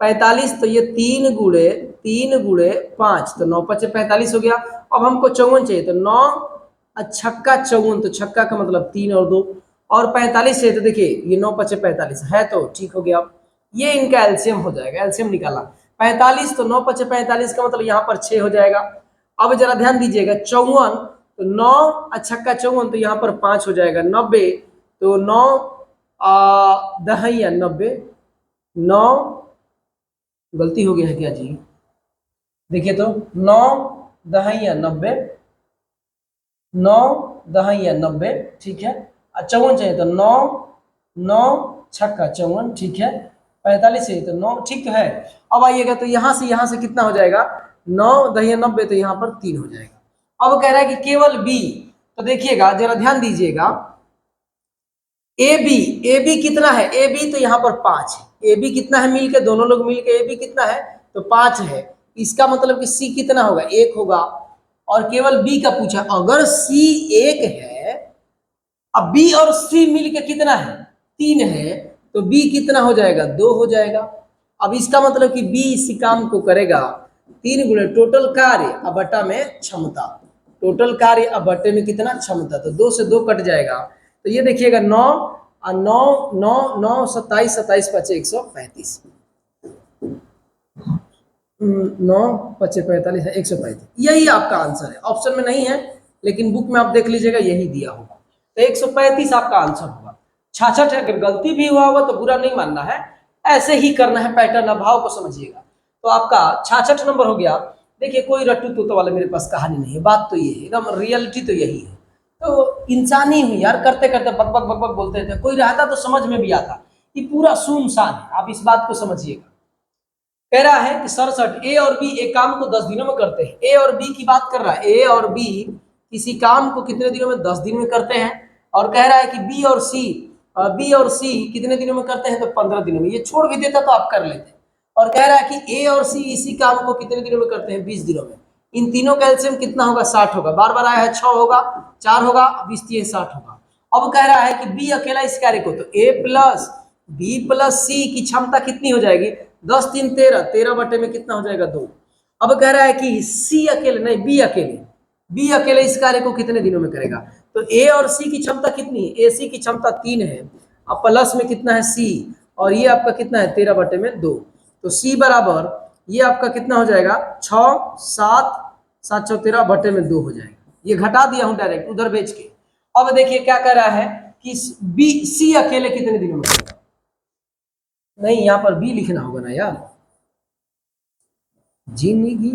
45, तो ये 3 गुणे 5 तो 9×5 = 45 हो गया। अब हमको 54 चाहिए, तो 9 छक्का 54, तो छक्का का मतलब 3 और 2, और 45 है तो देखिए ये 9×5 = 45 है, तो ठीक हो गया। ये इनका एलसीएम हो जाएगा, एलसीएम निकाला 45, तो 9×5 = 45 का मतलब यहाँ पर 6 हो जाएगा। अब जरा ध्यान दीजिएगा, 54 तो 9 छक्का 54, तो यहाँ पर 5 हो जाएगा। 90 तो 9 दहिया 90, 9 गलती हो गया है क्या जी? देखिए तो 9 दहिया 90, 9 दहिया 90, ठीक है। 54 चाहिए तो 9 9 छक्का 54, ठीक है। 45 चाहिए तो 9, ठीक है। अब आइएगा तो यहाँ से कितना हो जाएगा? 9 दहिया 90, तो यहाँ पर 3 हो जाएगा। अब कह रहा है कि केवल बी, तो देखिएगा जरा ध्यान दीजिएगा, ए बी कितना है? ए बी तो यहाँ पर 5 है। ए बी कितना है मिलके, दोनों लोग मिलके ए बी कितना है? तो 5 है। इसका मतलब कि सी कितना होगा? 1 होगा। और केवल बी का पूछा, अगर सी 1 है, अब बी और सी मिलके कितना है? 3 है, तो बी कितना हो जाएगा? 2 हो जाएगा। अब इसका मतलब कि बी इसी काम को करेगा 3 गुणे टोटल कार्य अब बटा में क्षमता। टोटल कार्य अब बटे में कितना? क्षमता। तो 2 से 2 कट जाएगा, तो ये देखिएगा 9 और 9 9 9 27 27 5 135, 9 5 45 है 135। यही आपका आंसर है, ऑप्शन में नहीं है लेकिन बुक में आप देख लीजिएगा यही दिया होगा। तो 135 आपका आंसर होगा। 66 है, अगर गलती भी हुआ होगा तो बुरा नहीं मानना है, ऐसे ही करना है, पैटर्न अभाव को समझिएगा। तो आपका 66 नंबर हो गया। देखिए कोई रट्टू तोता वाला मेरे पास कहानी नहीं है, बात तो ये है, एकदम रियलिटी तो यही है। तो इंसान ही हूँ यार, करते करते बक बक बक बक बोलते थे, कोई रहता तो समझ में भी आता। ये पूरा सुनसान है, आप इस बात को समझिएगा। कह रहा है कि 67 ए और बी एक काम को 10 दिनों में करते हैं। ए और बी की बात कर रहा है, ए और बी किसी काम को कितने दिनों में? 10 दिन में करते हैं। और कह रहा है कि बी और सी कितने दिनों में करते हैं? तो 15 दिनों में। ये छोड़ भी देता तो आप कर लेते। और कह रहा है कि ए और सी इसी काम को कितने दिनों में करते हैं? 20 दिनों में। इन तीनों का एलसीएम कितना होगा? 60 होगा। बार बार आया है, 6 होगा, 4 होगा, 20 60 होगा। अब कह रहा है कि बी अकेला इस कार्य को, तो ए प्लस बी प्लस सी की क्षमता कितनी हो जाएगी? 10 3 13, 13 बटे में कितना हो जाएगा? 2। अब कह रहा है कि सी अकेले नहीं, बी अकेले इस कार्य को कितने दिनों में करेगा? तो ए और सी की क्षमता कितनी है? ए सी की क्षमता 3 है, अब प्लस में कितना है? सी, और ये आपका कितना है? 13 बटे में 2। तो सी बराबर ये आपका कितना हो जाएगा? 6 7 7 6 13 बटे में 2 हो जाएगा। ये घटा दिया हूं डायरेक्ट उधर भेज के। अब देखिए क्या कर रहा है कि बी सी अकेले कितने दिनों में करेगा? नहीं, यहां पर बी लिखना होगा ना यार। जिंदगी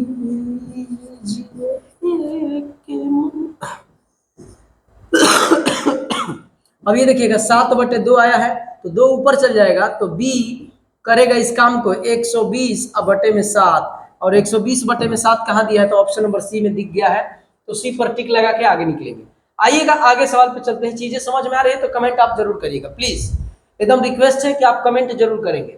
अब ये देखिएगा 7/2 आया है, तो 2 ऊपर चल जाएगा, तो बी करेगा इस काम को 120 बटे में 7, और 120 बटे में 7 कहाँ दिया है? तो ऑप्शन नंबर सी में दिख गया है। तो सी पर टिक लगा के आगे निकलेंगे। आइएगा आगे सवाल पे चलते हैं। चीजें समझ में आ रही है तो कमेंट आप जरूर करिएगा प्लीज, एकदम रिक्वेस्ट है कि आप कमेंट जरूर करेंगे।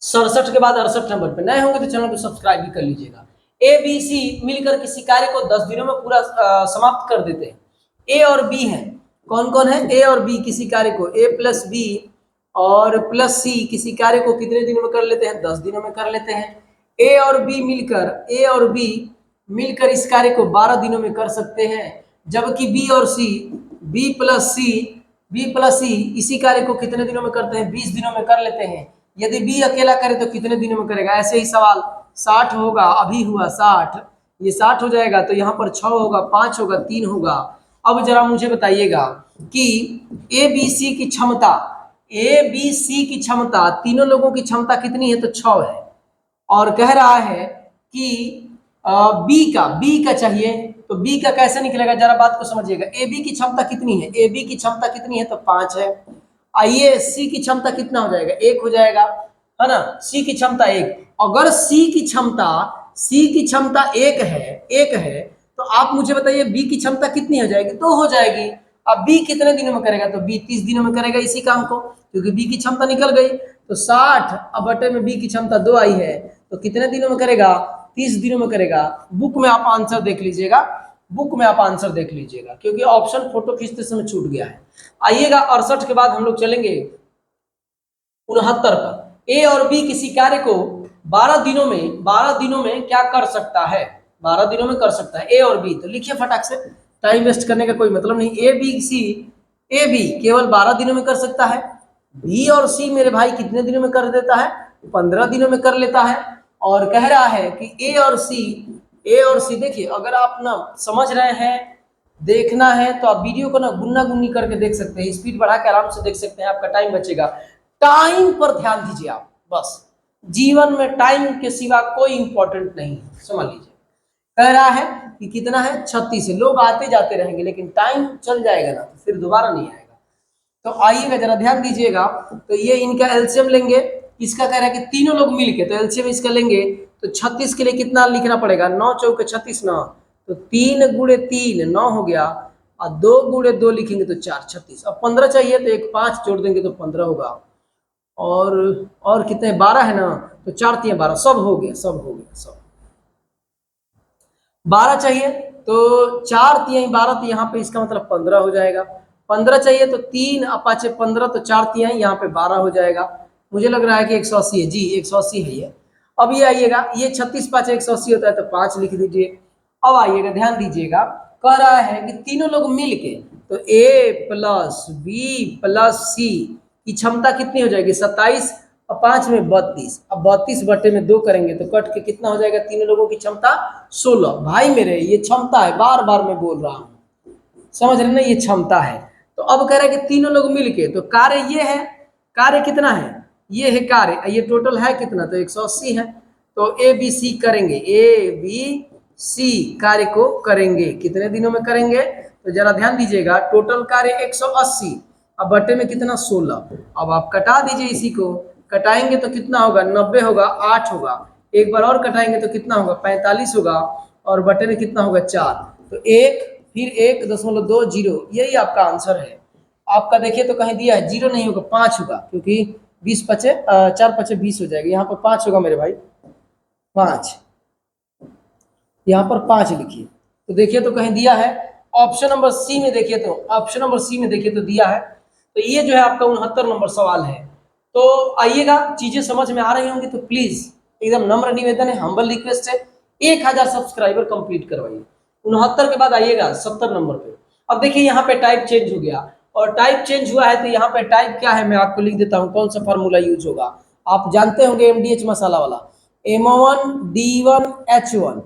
67 के बाद 68 नंबर पे नए होंगे तो चैनल को सब्सक्राइब भी कर लीजिएगा। ए बी सी मिलकर किसी कार्य को 10 दिनों में पूरा समाप्त कर देते हैं। ए और बी है, कौन कौन है? ए और बी किसी कार्य को, ए प्लस बी और प्लस सी किसी कार्य को कितने दिनों में कर लेते हैं? 10 दिनों में कर लेते हैं। ए और बी मिलकर इस कार्य को 12 दिनों में कर सकते हैं। जबकि बी प्लस सी इसी कार्य को कितने दिनों में करते हैं? 20 दिनों में कर लेते हैं। यदि बी अकेला करे तो कितने दिनों में करेगा? ऐसे ही सवाल 60 होगा, अभी हुआ 60, ये 60 हो जाएगा, तो यहाँ पर 6 होगा, 5 होगा, 3 होगा। अब जरा मुझे बताइएगा कि ए बी सी की क्षमता तीनों लोगों की क्षमता कितनी है? तो 6 है। और कह रहा है कि बी का चाहिए, तो बी का कैसे निकलेगा, जरा बात को समझिएगा। ए बी की क्षमता कितनी है, ए बी की क्षमता कितनी है, तो 5 है। आइए सी की क्षमता कितना हो जाएगा, 1 हो जाएगा, है ना। सी की क्षमता 1, अगर सी की क्षमता 1 है तो आप मुझे बताइए बी की क्षमता कितनी हो जाएगी, 2 हो जाएगी। अब बी कितने दिनों में करेगा, तो बी 30 दिनों में करेगा इसी काम को, क्योंकि बी की क्षमता निकल गई। तो 60 अब बटे में बी की क्षमता 2 आई है, तो कितने दिनों में करेगा, 30 दिनों में करेगा। बुक में आप आंसर देख लीजिएगा, क्योंकि ऑप्शन फोटो खींचते समय छूट गया है। आइएगा 68 के बाद हम लोग चलेंगे 69 पर। ए और बी किसी कार्य को 12 दिनों में क्या कर सकता है, 12 दिनों में कर सकता है ए और बी। तो लिखिए फटाक से, टाइम वेस्ट करने का कोई मतलब नहीं। ए बी केवल 12 दिनों में कर सकता है। बी और सी मेरे भाई कितने दिनों में कर देता है, 15 दिनों में कर लेता है। और कह रहा है कि ए और सी देखिए, अगर आप ना समझ रहे हैं, देखना है तो आप वीडियो को ना गुन्ना गुन्नी करके देख सकते हैं, स्पीड बढ़ा के आराम से देख सकते हैं, आपका टाइम बचेगा। टाइम पर ध्यान दीजिए आप, बस जीवन में टाइम के सिवा कोई इंपॉर्टेंट नहीं है, समझ लीजिए। कह रहा है कि कितना है, 36 है। लोग आते जाते रहेंगे लेकिन टाइम चल जाएगा ना तो फिर दोबारा नहीं आएगा। तो आइएगा जरा ध्यान दीजिएगा, तो ये इनका एलसीएम लेंगे। इसका कह रहा है कि तीनों लोग मिलके, तो एलसीएम इसका लेंगे तो 36 के लिए कितना लिखना पड़ेगा, 9 चौके 36 9, तो 3 गुणे 3 9 हो गया, और 2 गुणे 2 लिखेंगे तो 4 36। अब 15 चाहिए तो एक 5 जोड़ देंगे तो 15 होगा, और कितने 12 है ना, तो 4 3 12, सब हो गया सब। 12 चाहिए तो 4 3 12, तो यहाँ पे इसका मतलब 15 हो जाएगा। 15 चाहिए तो 3 अपाचे 15, तो 4 3 यहाँ पे 12 हो जाएगा। मुझे लग रहा है कि 180 है जी, 180 है ये। अब ये आइएगा, ये 36 5 180 होता है तो 5 लिख दीजिए। अब आइएगा ध्यान दीजिएगा, कह रहा है कि तीनों लोग मिलके, तो ए प्लस बी प्लस सी की क्षमता कितनी हो जाएगी, 27 और 5 में 32। अब 32 बटे में 2 करेंगे तो कट के कितना हो जाएगा, तीनों लोगों की क्षमता 16। भाई मेरे ये क्षमता है, बार बार मैं बोल रहा हूँ, समझ रहे ना, ये क्षमता है। तो अब कह रहा है कि तीनों लोग मिलके, तो कार्य ये है, कार्य कितना है, ये है कार्य, ये टोटल है कितना, तो 180 है। तो ए बी सी करेंगे, ए बी सी कार्य को करेंगे, कितने दिनों में करेंगे, तो जरा ध्यान दीजिएगा, टोटल कार्य 180, अब बटे में कितना 16। अब आप कटा दीजिए, इसी को कटाएंगे तो कितना होगा, 90 होगा, 8 होगा, एक बार और कटाएंगे तो कितना होगा, 45 होगा, और बटे में कितना होगा 4, तो 1 फिर 1.2 0, यही आपका आंसर है। आपका देखिए तो कहीं दिया है 0 नहीं होगा, 5 होगा, क्योंकि 20 पचे 4 पचे 20 हो जाएगा, यहाँ पर 5 होगा मेरे भाई, 5, यहाँ पर 5 लिखिए। तो देखिए तो कहीं दिया है ऑप्शन नंबर सी में, देखिए तो दिया है। तो ये जो है आपका 69 नंबर सवाल है। तो आइएगा, चीजें समझ में आ रही होंगी तो प्लीज एकदम नम्र निवेदन है, हम्बल रिक्वेस्ट है, 1000 सब्सक्राइबर कंप्लीट करवाइए। 69 के बाद आइएगा 70 नंबर पे। अब देखिए यहाँ पे टाइप चेंज हो गया, और टाइप चेंज हुआ है तो यहाँ पे टाइप क्या है मैं आपको लिख देता हूँ, कौन सा फार्मूला यूज होगा। आप जानते होंगे MDH मसाला वाला, M1 D1 H1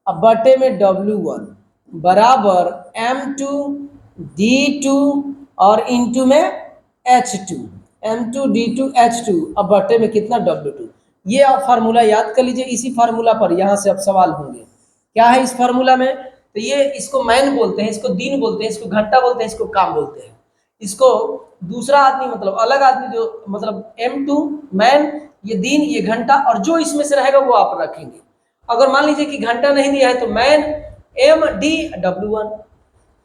अब बटे में W1 बराबर M2 D2 और इंटू में H2, M2 D2 H2 अब बटे में कितना W2। ये आप फार्मूला याद कर लीजिए, इसी फार्मूला पर यहाँ से अब सवाल होंगे। क्या है इस फार्मूला में, तो ये इसको मैन बोलते हैं, इसको दिन बोलते हैं, इसको घंटा बोलते हैं, इसको काम बोलते हैं। इसको दूसरा आदमी मतलब अलग आदमी जो मतलब M2 मैन, ये दिन ये घंटा, और जो इसमें से रहेगा वो आप रखेंगे। अगर मान लीजिए कि घंटा नहीं दिया है तो मैन MDW1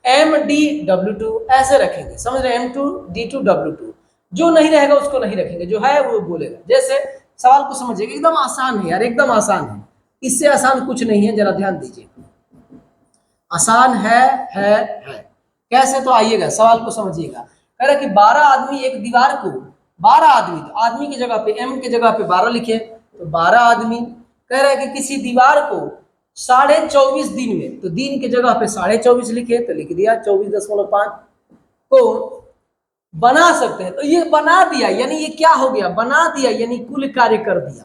MDW2 ऐसे रखेंगे, समझ रहे, M2 D2 W2, जो नहीं रहेगा उसको नहीं रखेंगे, जो है वो बोलेगा। जैसे सवाल को समझिएगा, एकदम आसान है यार, एकदम आसान है, इससे आसान कुछ नहीं है, जरा ध्यान दीजिए, आसान है। कैसे, तो आइएगा सवाल को समझिएगा। कह रहा कि 12 आदमी एक दीवार को, 12 आदमी, तो आदमी की जगह पे M की जगह पे 12 लिखे, तो 12 आदमी कह रहा है कि किसी दीवार को 24.5 दिन में, तो दिन की जगह पे 24.5 लिखे, तो लिख दिया 24.5 को बना सकते हैं। तो ये बना दिया, यानी ये क्या हो गया, बना दिया, यानी कुल कार्य कर दिया।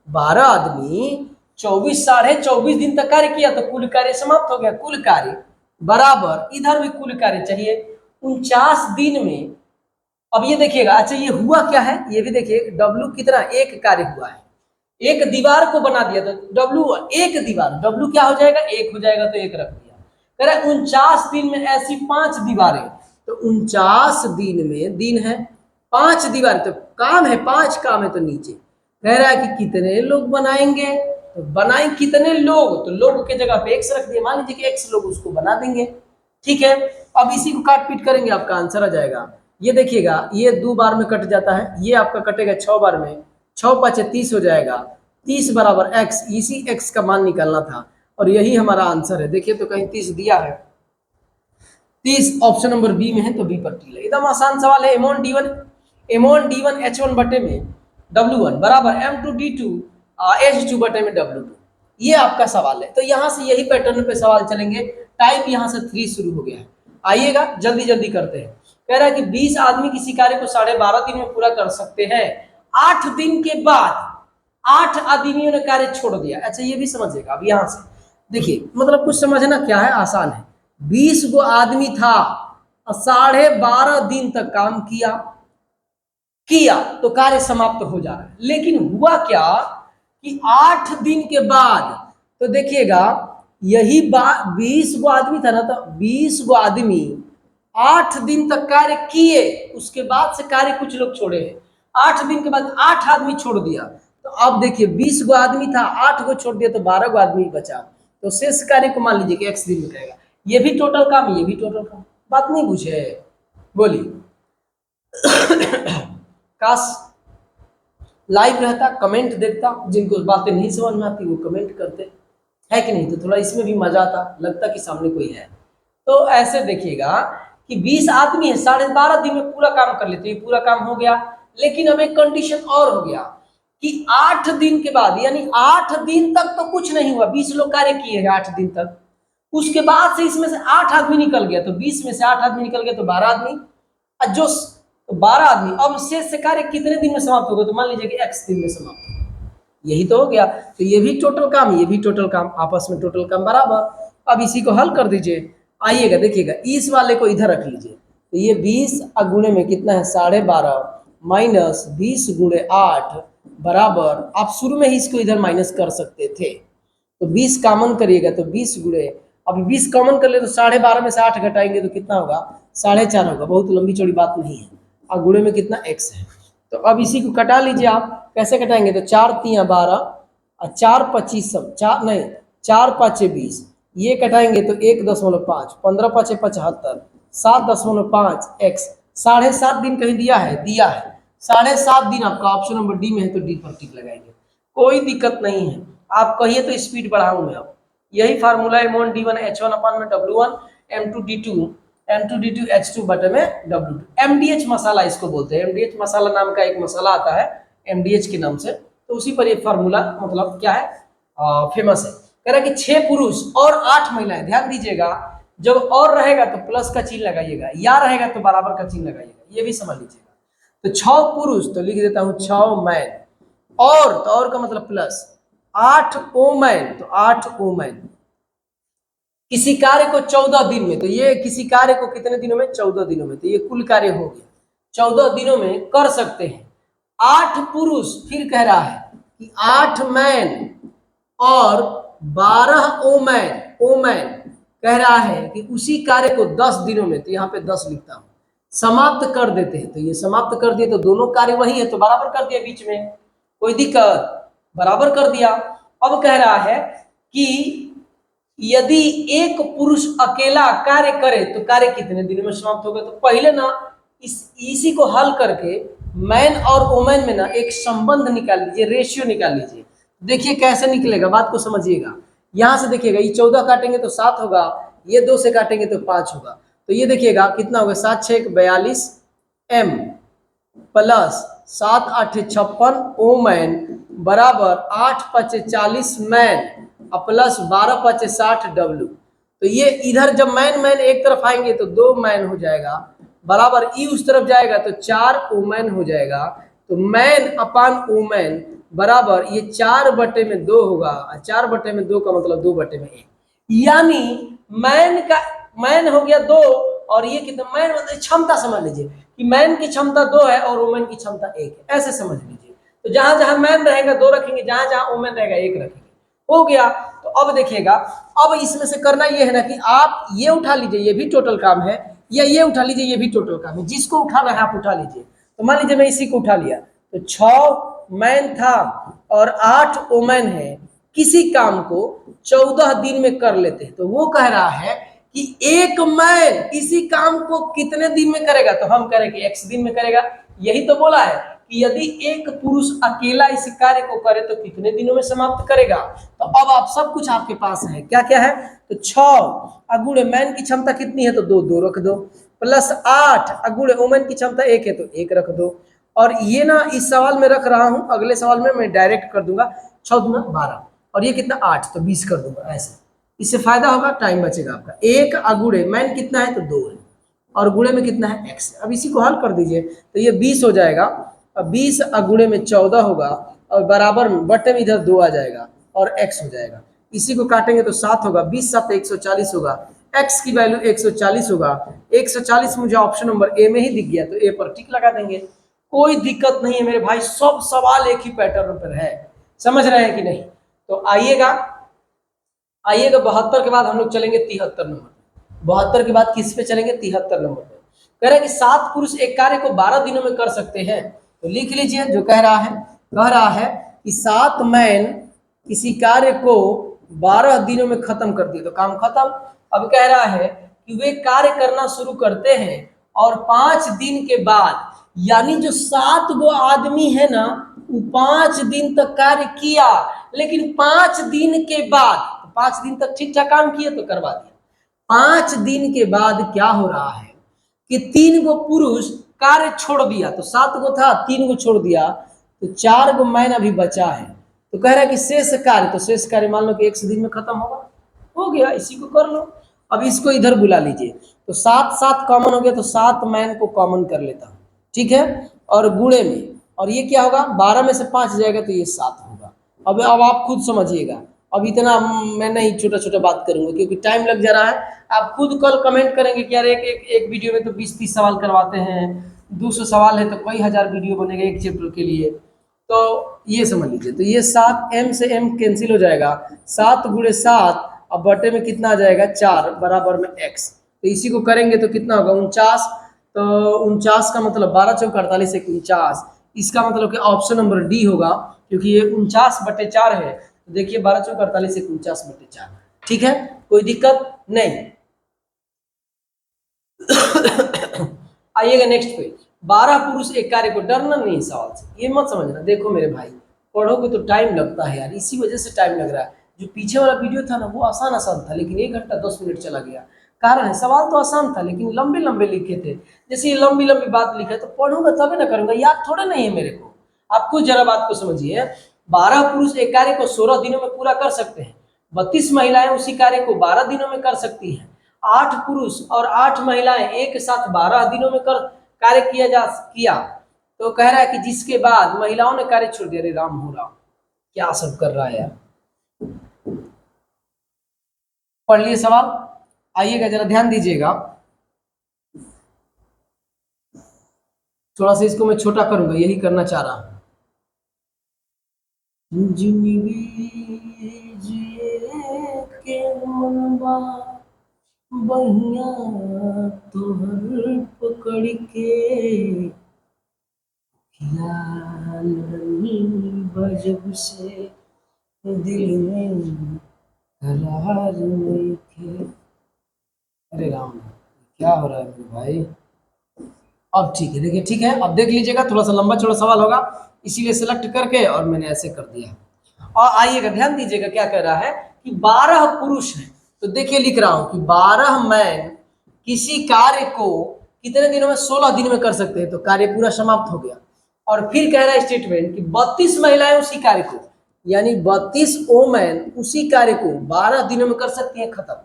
12 आदमी 24.5 दिन तक कार्य किया तो कुल कार्य समाप्त हो गया, कुल कार्य बराबर, इधर भी कुल कार्य चाहिए 49 दिन में। अब ये देखिएगा, अच्छा ये हुआ क्या है, ये भी देखिए, W कितना, एक कार्य हुआ है, एक दीवार को बना दिया, तो W एक दीवार, W क्या हो जाएगा, 1 हो जाएगा, तो 1 रख दिया। कह रहा है 49 दिन में ऐसी 5 दीवारें, तो 49 दिन में दिन है 5 दीवार, तो काम है 5 काम है, तो नीचे कह रहा है कि कितने लोग बनाएंगे, तो बनाए कितने लोग, तो लोग के जगह पे एक्स रख दिए, मान लीजिए कि एक्स लोग उसको बना देंगे। ठीक है, अब इसी को काट पीट करेंगे, आपका आंसर आ जाएगा। ये देखिएगा, ये 2 बार में कट जाता है, ये आपका कटेगा 6 बार में, 6 5 30 हो जाएगा, 30 बराबर एक्स, इसी एक्स का मान निकालना था और यही हमारा आंसर है। देखिए तो कहीं 30 दिया है, 30 ऑप्शन नंबर बी में है, तो बी पर टिक है। एकदम आसान सवाल है। एमोन डी1 H1 बटे में W1 बराबर M2 D2 H2 बटे में W2, ये आपका सवाल है। तो यहां से यही पैटर्न पे सवाल चलेंगे। टाइम यहां से 3 शुरू हो गया है, आइएगा जल्दी जल्दी करते हैं। कह रहा है कि 20 आदमी किसी कार्य को 12.5 दिन में पूरा कर सकते हैं, 8 दिन के बाद 8 आदमियों ने कार्य छोड़ दिया। अच्छा ये भी समझिएगा, अब यहां से देखिए, मतलब कुछ समझना क्या है, आसान है। 20 गो आदमी था, 12.5 दिन तक काम किया तो कार्य समाप्त हो जा रहा है। लेकिन हुआ क्या कि 8 दिन के बाद, तो देखिएगा यही 20 गो आदमी था ना, तो 20 गो आदमी 8 दिन तक कार्य किए, उसके बाद से कार्य कुछ लोग छोड़े हैं। 8 दिन के बाद 8 आदमी छोड़ दिया, तो अब देखिए 20 गो आदमी था, 8 गो छोड़ दिया, तो 12 गो आदमी बचा, तो शेष कार्य को मान लीजिए कि x दिन में करेगा। ये भी टोटल काम, ये भी टोटल काम, बात नहीं पूछे, बोलिए। काश लाइव रहता, कमेंट देखता, जिनको बातें नहीं समझ में आती वो कमेंट करते, है कि नहीं, तो थोड़ा इसमें भी मजा आता, लगता कि सामने कोई है। तो ऐसे देखिएगा कि 20 आदमी है, 12.5 दिन में पूरा काम कर लेते हैं, पूरा काम हो गया। लेकिन अब एक कंडीशन और हो गया कि 8 दिन के बाद, यानी 8 दिन तक तो कुछ नहीं हुआ, 20 लोग कार्य किए हैं 8 दिन तक, उसके बाद से इसमें से 8 आदमी निकल गया, तो 20 में से 8 आदमी निकल गया, तो 12 आदमी, जो तो 12 आदमी, अब शेष से कार्य कितने दिन में समाप्त होगा, तो मान लीजिए कि x दिन में समाप्त होगा, यही तो हो गया। तो ये भी टोटल काम, ये भी टोटल काम, आपस में टोटल काम बराबर। अब इसी को हल कर दीजिए, आइएगा देखिएगा, इस वाले को इधर रख लीजिए, तो ये 20 गुणे में कितना है 12.5 माइनस 20 गुणे 8 बराबर, आप शुरू में ही इसको इधर माइनस कर सकते थे, तो 20 कॉमन करिएगा, तो 20 गुणे, अब 20 कॉमन कर ले तो 12.5 में से 8 घटाएंगे तो कितना होगा 4.5 होगा, बहुत लंबी चौड़ी बात नहीं है। और गुणे में कितना x है, तो अब इसी को कटा लीजिए। आप कैसे कटाएंगे, तो 4 3 12 और 4 25 सब 4 नहीं 4 5 20, ये कटाएंगे तो 1.5, 15 5 75, 7.5 x, 7.5 दिन कहीं दिया है, 7.5 दिन आपका ऑप्शन नंबर डी में है, तो डी पर टिक लगाएंगे, कोई दिक्कत नहीं है। आप कहिए तो स्पीड बढ़ाऊं मैं, अब यही फार्मूला है, एमोन डी1 H1 अपन में W1 M2 D2 H2 बटे में W2, MDH मसाला इसको बोलते हैं, MDH मसाला नाम का एक मसाला आता है MDH के नाम से, तो उसी पर ये फार्मूला मतलब क्या है, फेमस है। कह रहा है कि 6 पुरुष और 8 महिलाएं, ध्यान दीजिएगा, जब और रहेगा तो प्लस का चिन्ह लगाइएगा, या रहेगा तो बराबर का चिन्ह लगाइएगा, ये भी समझ लीजिएगा। तो 6 पुरुष, तो लिख देता हूं 6 मैन, और तो और का मतलब प्लस 8 वोमेन, तो 8 वोमेन किसी कार्य को 14 दिन में, तो ये किसी कार्य को कितने दिनों में, 14 दिनों में, तो ये कुल कार्य हो गया 14 दिनों में कर सकते हैं। 8 पुरुष, फिर कह रहा है कि 8 मैन और 12 ओमैन कह रहा है कि उसी कार्य को 10 दिनों में, तो यहाँ पे 10 लिखता हूं, समाप्त कर देते हैं। तो ये समाप्त कर दिए, तो दोनों कार्य वही है, तो बराबर कर दिया, बीच में कोई दिक्कत, बराबर कर दिया। अब कह रहा है कि यदि एक पुरुष अकेला कार्य करे तो कार्य कितने दिनों में समाप्त होगा। तो पहले ना इसी को हल करके मैन और वोमेन में ना एक संबंध निकाल लीजिए, रेशियो निकाल लीजिए। देखिए कैसे निकलेगा, बात को समझिएगा। यहां से देखिएगा, ये 14 काटेंगे तो 7 होगा, ये 2 से काटेंगे तो 5 होगा, तो ये देखिएगा कितना होगा, 7 6 42 m प्लस 7 8 56 वोमेन बराबर 8 5 40 मैन प्लस 12 5 60 W। तो ये इधर जब मैन एक तरफ आएंगे तो 2 मैन हो जाएगा, बराबर ई उस तरफ जाएगा तो 4 वोमेन हो जाएगा। तो मैन अपान वोमेन बराबर ये 4 बटे में 2 होगा, 4 बटे में 2 का मतलब 2 बटे में 1, यानी मैन हो गया 2 और ये कितना, मैन मतलब क्षमता समझ लीजिए कि मैन की क्षमता 2 है और वोमेन की क्षमता 1 है, ऐसे समझ लीजिए। तो जहां जहां मैन रहेगा 2 रखेंगे, जहां जहां वोमेन रहेगा 1 रखेंगे, हो गया। तो अब देखिएगा, अब इसमें से करना ये है ना कि आप ये उठा लीजिए, ये भी टोटल काम है, या ये उठा लीजिए, ये भी टोटल काम है, जिसको उठाना है आप उठा लीजिए। तो मान लीजिए मैं इसी को उठा लिया, तो 6 मैन था और 8 वोमेन है, किसी काम को 14 दिन में कर लेते हैं। तो वो कह रहा है कि एक मैन इसी काम को कितने दिन में करेगा, तो हम कह रहे हैं कि x दिन में करेगा। यही तो बोला है कि यदि एक पुरुष अकेला इस कार्य को करे तो कितने दिनों में समाप्त करेगा। तो अब आप सब कुछ आपके पास है, क्या क्या है, तो 6 अगुणे मैन की क्षमता कितनी है, तो 2 2 रख दो, प्लस 8 अगुणे वुमेन की क्षमता 1 है तो 1 रख दो। और ये ना इस सवाल में रख रहा हूं, अगले सवाल में मैं डायरेक्ट कर दूंगा, 6 दूना 12 और ये कितना 8 तो 20 कर दूंगा ऐसे। इससे फायदा होगा, टाइम बचेगा आपका। 1 अगुणे मैन कितना है, तो 2 है, और गुणे में कितना है, x। अब इसी को हल कर दीजिए, तो ये 20 हो जाएगा। अब 20 अगुणे में 14 होगा और बराबर में बट्टे में इधर 2 आ जाएगा और x हो जाएगा। इसी को काटेंगे तो 7 होगा, 20 7 140 होगा, x की वैल्यू 140 होगा। 140 मुझे ऑप्शन नंबर ए में ही दिख गया, तो ए पर टिक लगा देंगे। कोई दिक्कत नहीं है मेरे भाई, सब सवाल एक ही पैटर्न पर है, समझ रहे हैं कि नहीं। तो आइएगा 72 के बाद हम लोग चलेंगे 73 नंबर। 72 के बाद किस पे चलेंगे, 73 नंबर पे। कह रहे हैं कि 7 पुरुष एक कार्य को 12 दिनों में कर सकते हैं। तो लिख लीजिए जो कह रहा है कि 7 मैन किसी कार्य को 12 दिनों में खत्म कर दिए, तो काम खत्म। अब कह रहा है कि वे कार्य करना शुरू करते हैं और 5 दिन के बाद, यानी जो 7 गो आदमी है ना, वो 5 दिन तक कार्य किया, लेकिन 5 दिन के बाद, 5 दिन तक ठीक ठाक काम किए तो करवा दिया। 5 दिन के बाद क्या हो रहा है कि 3 गो पुरुष कार्य छोड़ दिया, तो 7 गो था, 3 गो छोड़ दिया, तो 4 गो मैन अभी बचा है। तो कह रहा है कि शेष कार्य, तो शेष कार्य मान लो कि 1 दिन में खत्म होगा, हो गया, इसी को कर लो। अब इसको इधर बुला लीजिए, तो 7 7 कॉमन हो गया, तो 7 मैन को कॉमन कर लेता हूं, ठीक है, और गुणे में, और ये क्या होगा, 12 में से 5 जाएगा तो ये 7 होगा। अब आप खुद समझिएगा, अब इतना मैं नहीं छोटा छोटा बात करूंगा क्योंकि टाइम लग जा रहा है। आप खुद कल कमेंट करेंगे कि यार एक वीडियो में तो 20-30 सवाल करवाते हैं, 200 सवाल है तो कई हजार वीडियो बनेगा एक चैप्टर के लिए। तो ये समझ लीजिए, तो ये 7 m से m कैंसिल हो जाएगा, 7 गुणे 7, अब बटे में कितना आ जाएगा, 4 बराबर में x। तो इसी को करेंगे तो कितना होगा, 49। तो 49 का मतलब 12 चौक 48 एक 49, इसका मतलब कि ऑप्शन नंबर डी होगा, क्योंकि ये 49/4 है। तो देखिए 12 चौक 48 एक 49/4, ठीक है, कोई दिक्कत नहीं। आइएगा नेक्स्ट पे, 12 पुरुष एक कार्य को, डरना नहीं सवाल से, ये मत समझना। देखो मेरे भाई, पढ़ोगे तो टाइम लगता है यार, इसी वजह से टाइम लग रहा है। जो पीछे वाला वीडियो था ना, वो आसान था, लेकिन 1 घंटा 10 मिनट चला गया। कारण है, सवाल तो आसान था लेकिन लंबे लंबे लिखे थे। जैसे ये लंबी लंबी बात लिखा है तो पढ़ूंगा तभी ना करूंगा, याद थोड़ा नहीं है मेरे को। आप खुद जरा बात को समझिए, 12 पुरुष एक कार्य को 16 दिनों में पूरा कर सकते हैं, 32 महिलाएं उसी कार्य को 12 दिनों में कर सकती हैं। 8 पुरुष और 8 महिलाएं एक साथ 12 दिनों में कार्य किया। तो कह रहा है कि जिसके बाद महिलाओं ने कार्य छोड़ दिया। अरे राम हो राम, क्या सब कर रहा है यार। पढ़ लिए सवाल, आइएगा जरा ध्यान दीजिएगा, थोड़ा सा इसको मैं छोटा करूंगा, यही करना चाह रहा हूं। के मनवा बहिया तोहर पकड़ के, बजब से दिल में करार नहीं थे। अरे राम, क्या हो रहा है मेरे भाई। अब ठीक है, देखिए ठीक है, अब देख लीजिएगा, थोड़ा सा लंबा चौड़ा सवाल होगा, इसीलिए सिलेक्ट करके और मैंने ऐसे कर दिया। और आइएगा ध्यान दीजिएगा, क्या कह रहा है कि 12 पुरुष हैं। तो देखिए लिख रहा हूं कि 12 मैन किसी कार्य को कितने दिनों में, 16 दिन में कर सकते हैं, तो कार्य पूरा समाप्त हो गया। और फिर कह रहा है स्टेटमेंट कि 32 महिलाएं उसी कार्य को, यानी 32 वोमेन उसी कार्य को 12 दिनों में कर सकती हैं, खत्म।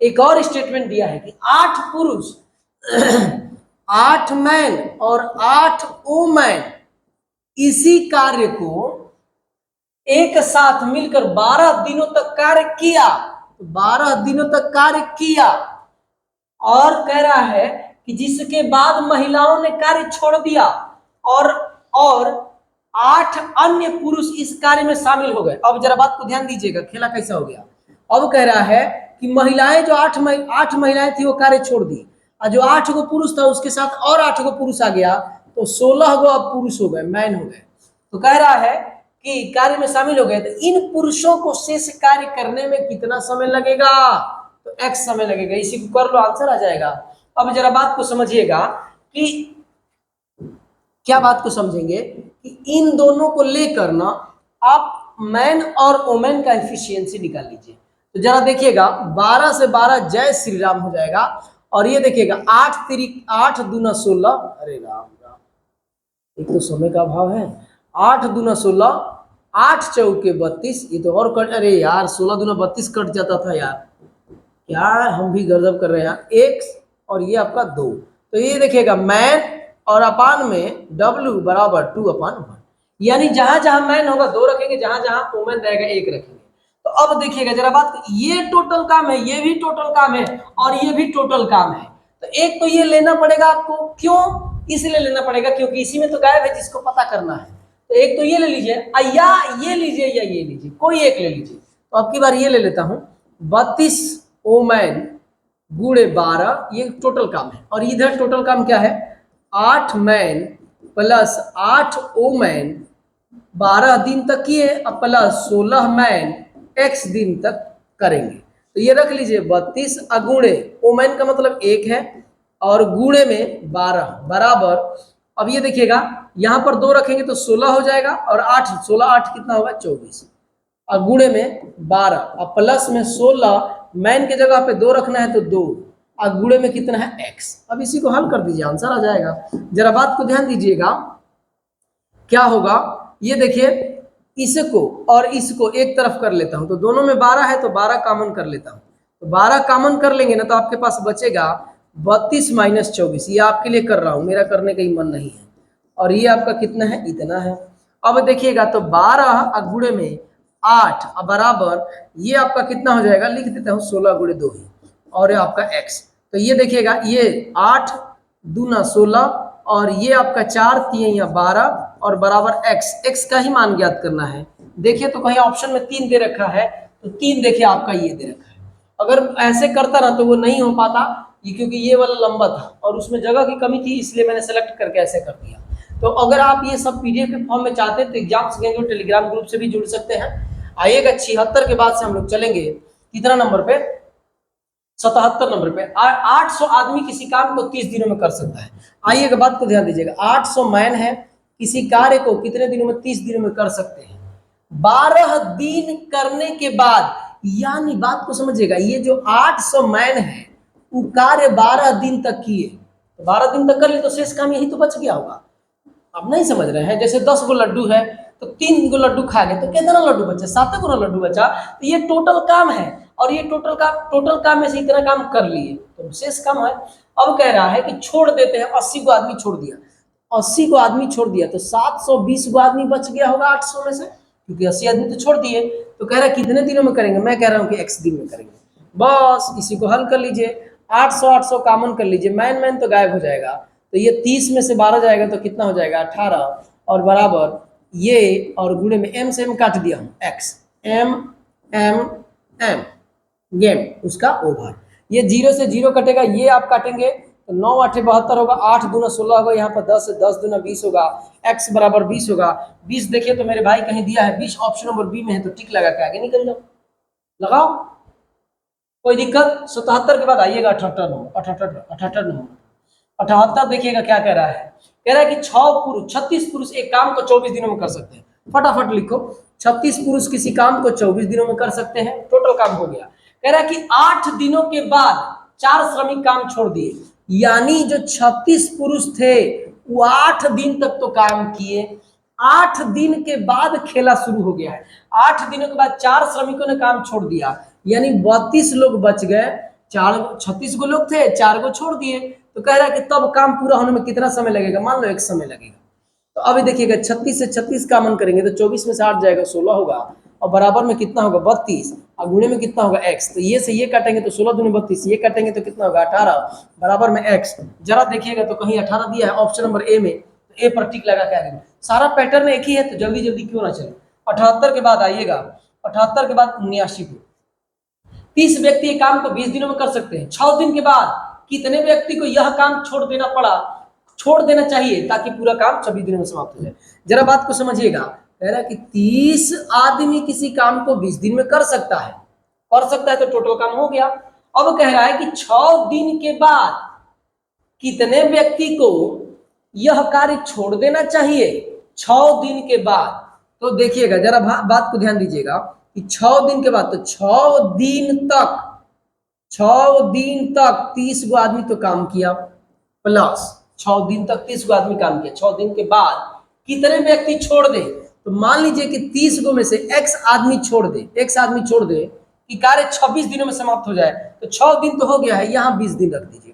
एक और स्टेटमेंट दिया है कि 8 पुरुष 8 मैन और 8 वोमेन इसी कार्य को एक साथ मिलकर 12 दिनों तक कार्य किया, तो 12 दिनों तक कार्य किया। और कह रहा है कि जिसके बाद महिलाओं ने कार्य छोड़ दिया और 8 अन्य पुरुष इस कार्य में शामिल हो गए। अब जरा बात को ध्यान दीजिएगा, खेला कैसा हो गया। अब कह रहा है कि महिलाएं जो 8 महिलाएं थी वो कार्य छोड़ दी, और जो 8 गो पुरुष था उसके साथ और 8 गो पुरुष आ गया, तो 16 गो अब पुरुष हो गए, मैन हो गए। तो कह रहा है कि कार्य में शामिल हो गए, तो इन पुरुषों को शेष कार्य करने में कितना समय लगेगा, तो एक्स समय लगेगा। इसी को कर लो, आंसर आ जाएगा। अब जरा बात को समझिएगा कि क्या बात को समझेंगे कि इन दोनों को लेकर ना आप मैन और वोमेन का एफिशिएंसी निकाल लीजिए। तो जरा देखिएगा 12 से 12 जय श्री राम हो जाएगा, और ये देखिएगा 8 दूना 16, अरे राम राम, एक तो समय का अभाव है। 8 दूना 16, 8 चौके 32, ये तो और कट, अरे यार 16 दूना 32 कट जाता था यार, क्या हम भी गजब कर रहे हैं। एक और ये आपका 2, तो ये देखिएगा मैन और अपान में W बराबर 2/1, यानी जहां जहां मैन होगा 2 रखेंगे, जहां जहां वोमेन रहेगा 1 रखेंगे। तो अब देखिएगा जरा बात, ये टोटल काम है, ये भी टोटल काम है, और ये भी टोटल काम है। तो एक तो ये लेना पड़ेगा आपको, क्यों इसलिए लेना पड़ेगा क्योंकि इसी में तो गायब है जिसको पता करना है। तो एक तो ये ले लीजिए, या ये लीजिए या ये लीजिए, कोई एक ले लीजिए। तो अब की बार ये ले लेता हूं, 32 वोमेन गुणे 12, ये टोटल काम है। और इधर टोटल काम क्या है, 8 मैन प्लस 8 वोमेन 12 दिन तक किए, अब प्लस 16 मैन x दिन तक करेंगे। तो ये रख लीजिए 32 अगुणे, वोमेन का मतलब 1 है, और गुणे में 12 बराबर, अब ये देखिएगा यहां पर 2 रखेंगे तो 16 हो जाएगा, और 8 16 8 कितना होगा 24, और गुणे में 12, और प्लस में 16, मैन के जगह पे 2 रखना है तो 2, और गुणे में कितना है x। अब इसी को हल कर दीजिए, आंसर आ जाएगा। जरा बात को ध्यान दीजिएगा, क्या होगा ये देखिए, इसको और इसको एक तरफ कर लेता हूं, तो दोनों में 12 है तो 12 कॉमन कर लेता हूं। तो 12 कॉमन कर लेंगे ना, तो आपके पास बचेगा 32 माइनस 24, ये आपके लिए कर रहा हूं, मेरा करने का ही मन नहीं है। और ये आपका कितना है, इतना है। अब देखिएगा तो 12 गुणे में 8 बराबर, ये आपका कितना हो जाएगा, लिख देता हूँ 16 गुणे 2 ही, और ये आपका x। तो ये देखिएगा ये 8 दूना 16, और ये आपका 4 3 या 12, और बराबर x का ही मान ज्ञात करना है। देखिए तो कहीं ऑप्शन में 3 दे रखा है, तो 3 देखिए आपका ये दे रखा है। अगर ऐसे करता ना तो वो नहीं हो पाता, ये क्योंकि ये वाला लंबा था और उसमें जगह की कमी थी, इसलिए मैंने सेलेक्ट करके ऐसे कर दिया। तो अगर आप ये सब पीडीएफ के फॉर्म में चाहते हैं तो एग्जाम्स के टेलीग्राम ग्रुप से भी जुड़ सकते हैं। आइएगा 76 के बाद से हम लोग चलेंगे कितना नंबर पे, 77 नंबर पे। 800 आदमी किसी काम को 30 दिनों में कर सकता है। आइएगा बात को ध्यान दीजिएगा, 800 मैन है, किसी कार्य को कितने दिनों में, 30 दिनों में कर सकते हैं। 12 दिन करने के बाद, यानी बात को समझिएगा, ये जो 800 मैन है वो कार्य 12 दिन तक किए, तो 12 दिन तक कर ले तो शेष काम यही तो बच गया होगा। आप नहीं समझ रहे हैं, जैसे 10 गो लड्डू है तो 3 गो लड्डू खा गए तो कितना लड्डू बचा, 7 गो लड्डू बचा। तो ये टोटल काम है, और ये टोटल काम में से इतना काम कर लिए तो शेष काम है। अब कह रहा है कि छोड़ देते हैं, 80 गो आदमी छोड़ दिया, 80 गो आदमी छोड़ दिया तो 720 गो आदमी बच गया होगा 800 में से, क्योंकि 80 आदमी तो छोड़ दिए। तो कह रहा है कितने दिनों में करेंगे, मैं कह रहा हूँ कि x दिन में करेंगे। बस इसी को हल कर लीजिए, 800 कॉमन कर लीजिए, मैन तो गायब हो जाएगा, तो ये 30 में से 12 जाएगा तो कितना हो जाएगा 18, और बराबर ये, और गुणे में m से m काट दिया हूँ, x m m m game उसका ओवर। ये 0 से 0 कटेगा, ये आप काटेंगे तो 9 8 72 होगा, 8 दूना 16 होगा, यहाँ पर 10 10 दूना 20 होगा, x बराबर 20 होगा। 20 देखिए तो मेरे भाई कहीं दिया है 20 ऑप्शन नंबर बी में है, तो टिक लगा के आगे निकल जाओ, लगाओ कोई दिक्कत। 77 के बाद आइएगा 78 नंबर, 78 नंबर 78 देखिएगा क्या कह रहा है, कह रहा है कि 36 पुरुष एक काम को 24 दिनों में कर सकते हैं। फटाफट लिखो, 36 पुरुष किसी काम को 24 दिनों में कर सकते हैं, टोटल काम हो गया। कह रहा है कि 8 दिनों के बाद 4 श्रमिक काम छोड़ दिए, यानी जो 36 पुरुष थे वो 8 दिन तक तो काम किए, 8 दिन के बाद खेला शुरू हो गया है। 8 दिनों के बाद 4 श्रमिकों ने काम छोड़ दिया, यानी 32 लोग बच गए, 36 गो लोग थे, 4 गो छोड़ दिए। तो कह रहा है कि तब काम पूरा होने में कितना समय लगेगा, मान लो 1 समय लगेगा। तो अभी देखिएगा 36 से 36 कॉमन करेंगे तो 24 में से 8 जाएगा 16 होगा, और बराबर में कितना होगा 32, और गुणे में कितना होगा x। तो ये से ये काटेंगे तो 16 दूनी 32, ये काटेंगे तो कितना होगा 18, बराबर में x। जरा देखिएगा तो कहीं 18 दिया है ऑप्शन नंबर ए में, तो ए पर टिक लगा के आगे। सारा पैटर्न एक ही है, तो जल्दी जल्दी क्यों ना चले। 78 के बाद आइएगा, 78 के बाद 79 को, 30 व्यक्ति ये काम को 20 दिनों में कर सकते हैं। 6 दिन के बाद कितने व्यक्ति को यह काम छोड़ देना चाहिए ताकि पूरा काम 26 दिनों में समाप्त हो जाए। जरा बात को समझिएगा, कह रहा है कि 30 आदमी किसी काम को 20 दिन में कर सकता है तो टोटल काम हो गया। अब कह रहा है कि 6 दिन के बाद कितने व्यक्ति को यह कार्य छोड़ देना चाहिए 6 दिन के बाद। तो देखिएगा, जरा बात को ध्यान दीजिएगा कि 6 दिन के बाद, तो 6 दिन तक 30 गो आदमी तो काम किया, प्लस 6 दिन तक 30 गो आदमी काम किया। 6 दिन के बाद कितने व्यक्ति छोड़ दे, तो मान लीजिए कि 30 गो में से x आदमी छोड़ दे कि कार्य 26 दिनों में समाप्त हो जाए, तो 6 दिन तो हो गया है, यहाँ 20 दिन रख दीजिए,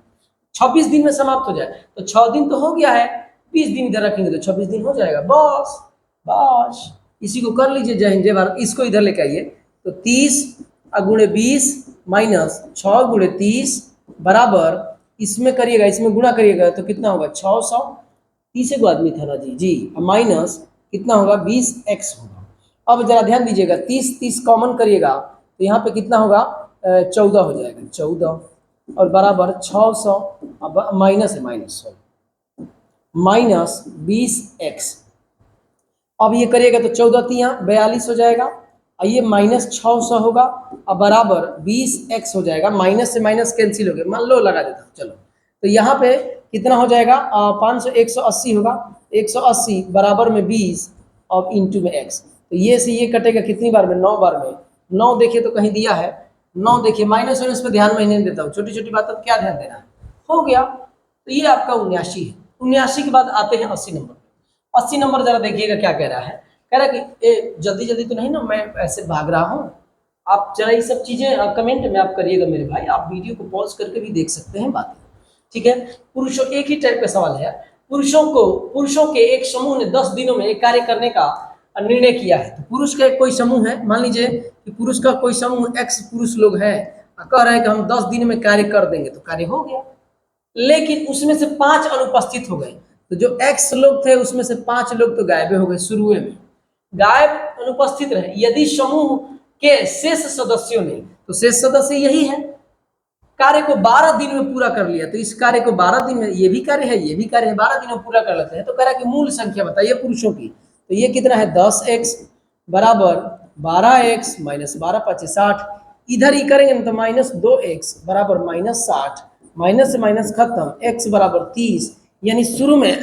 26 दिन में समाप्त हो जाए, तो 6 दिन तो हो गया है, 20 दिन इधर रखेंगे तो 26 दिन हो जाएगा। बस इसी को कर लीजिए। जय हिंद जय भारत। इसको इधर लेके आइए, तो 30 गुणे 20 माइनस 6 गुणे 30 बराबर, इसमें करिएगा, इसमें गुणा करिएगा तो कितना होगा 600, 30 गो आदमी था ना जी, माइनस कितना होगा 20x होगा। अब जरा ध्यान दीजिएगा, 30 कॉमन करिएगा तो यहाँ पे कितना होगा 14 हो जाएगा, 14 और बराबर 600, अब माइनस है, माइनस 20x। अब ये करिएगा तो 14 तिया 42 हो जाएगा, और ये माइनस 600 होगा, अब बराबर 20x हो जाएगा। माइनस से माइनस कैंसिल हो गया, मान लो लगा देता हूँ, चलो तो यहाँ पे कितना हो जाएगा 180 होगा, 180 बराबर में 20 और इंटू में x, तो ये से ये कटेगा कितनी बार में 9 बार में। 9 देखिए तो कहीं दिया है 9, देखिए माइनस वाइनस पे ध्यान में नहीं देता हूँ, छोटी छोटी बात पर क्या ध्यान देना है। हो गया, तो ये आपका 79 है। 79 के बाद आते हैं 80 नंबर। 80 नंबर जरा देखिएगा क्या कह रहा है। कह रहा है कि जल्दी जल्दी तो नहीं ना, मैं ऐसे भाग रहा हूँ, आप जरा ये सब चीजें कमेंट में आप करिएगा मेरे भाई, आप वीडियो को पॉज करके भी देख सकते हैं बातें, ठीक है। पुरुषों, एक ही टाइप का सवाल है, पुरुषों के एक समूह ने 10 दिनों में एक कार्य करने का निर्णय किया है। तो पुरुष का कोई समूह है, मान लीजिए कि पुरुष का कोई समूह x पुरुष लोग हैं, कह रहे हैं कि हम 10 दिन में कार्य कर देंगे, तो कार्य हो गया, लेकिन उसमें से 5 अनुपस्थित हो गए। तो जो x लोग थे उसमें से 5 लोग तो गायब हो गए, शुरू में गायब अनुपस्थित रहे। यदि समूह के शेष सदस्यों ने, तो शेष सदस्य यही है, कार्य को 12 दिन में पूरा कर लिया, तो इस कार्य को 12 दिन में, ये भी कार्य है 12 दिन में पूरा कर लेते हैं। तो कह रहा है कि मूल संख्या बताइए पुरुषों की, तो ये कितना है 10x बराबर 12x माइनस 12 5 60, इधर ही करेंगे ना तो माइनस 2x बराबर माइनस 60, माइनस से माइनस खत्म, x बराबर 30। यानी शुरू में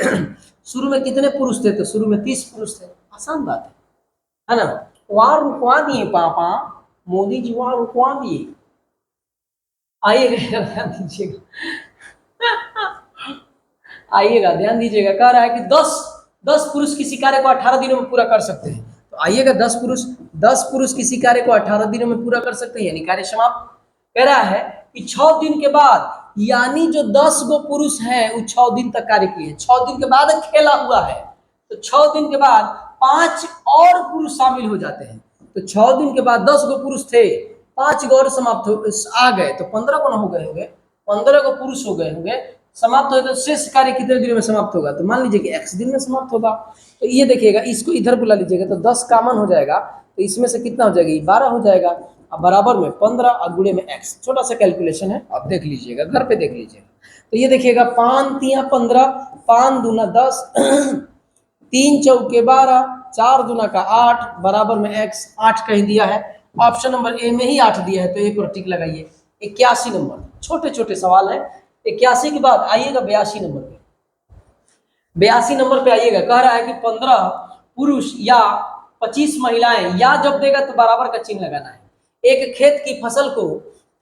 कितने पुरुष थे, तो शुरू में 30 पुरुष थे। आसान बात है ना। वहां रुकवा दिए पापा, मोदी जी वहां रुकवा दिए। आइएगा ध्यान दीजिएगा, आइएगा ध्यान दीजिएगा। कह रहा है कि 10 पुरुष किसी कार्य को 18 दिनों में पूरा कर सकते हैं। तो आइएगा, 10 पुरुष किसी कार्य को 18 दिनों में पूरा कर सकते हैं, यानी कार्य समाप्त। कह रहा है कि 6 दिन के बाद, यानी जो 10 गो पुरुष हैं वो 6 दिन तक कार्य किए, 6 दिन के बाद खेला हुआ है, तो 6 दिन के बाद 5 और पुरुष शामिल हो जाते हैं। तो 6 दिन के बाद 10 गो पुरुष थे, 5 गो और समाप्त आ गए, तो 15 गो हो गए होंगे, 15 गो पुरुष हो गए होंगे समाप्त हो। तो शेष कार्य कितने दिनों में समाप्त होगा, तो मान लीजिए कि x दिन में समाप्त होगा। तो ये देखिएगा, इसको इधर बुला लीजिएगा तो 10 कॉमन हो जाएगा, तो इसमें से कितना हो जाएगा 12 हो जाएगा, अब बराबर में 15 और गुणे में x। छोटा सा कैलकुलेशन है, आप देख लीजिएगा, घर पे देख लीजिएगा। तो ये देखिएगा 5 तिया 15, 5 दूना 10, 3 चौके 12, 4 दूना का 8 बराबर में x। 8 कहीं दिया है, ऑप्शन नंबर ए में ही 8 दिया है, तो ए पर टिक लगाइए। 81 नंबर, छोटे छोटे सवाल है। 81 के बाद आइएगा 82 नंबर पे। 82 नंबर पे आइएगा, कह रहा है कि 15 पुरुष या 25 महिलाएं, या जब देगा तो बराबर का चिन्ह लगाना है। एक खेत की फसल को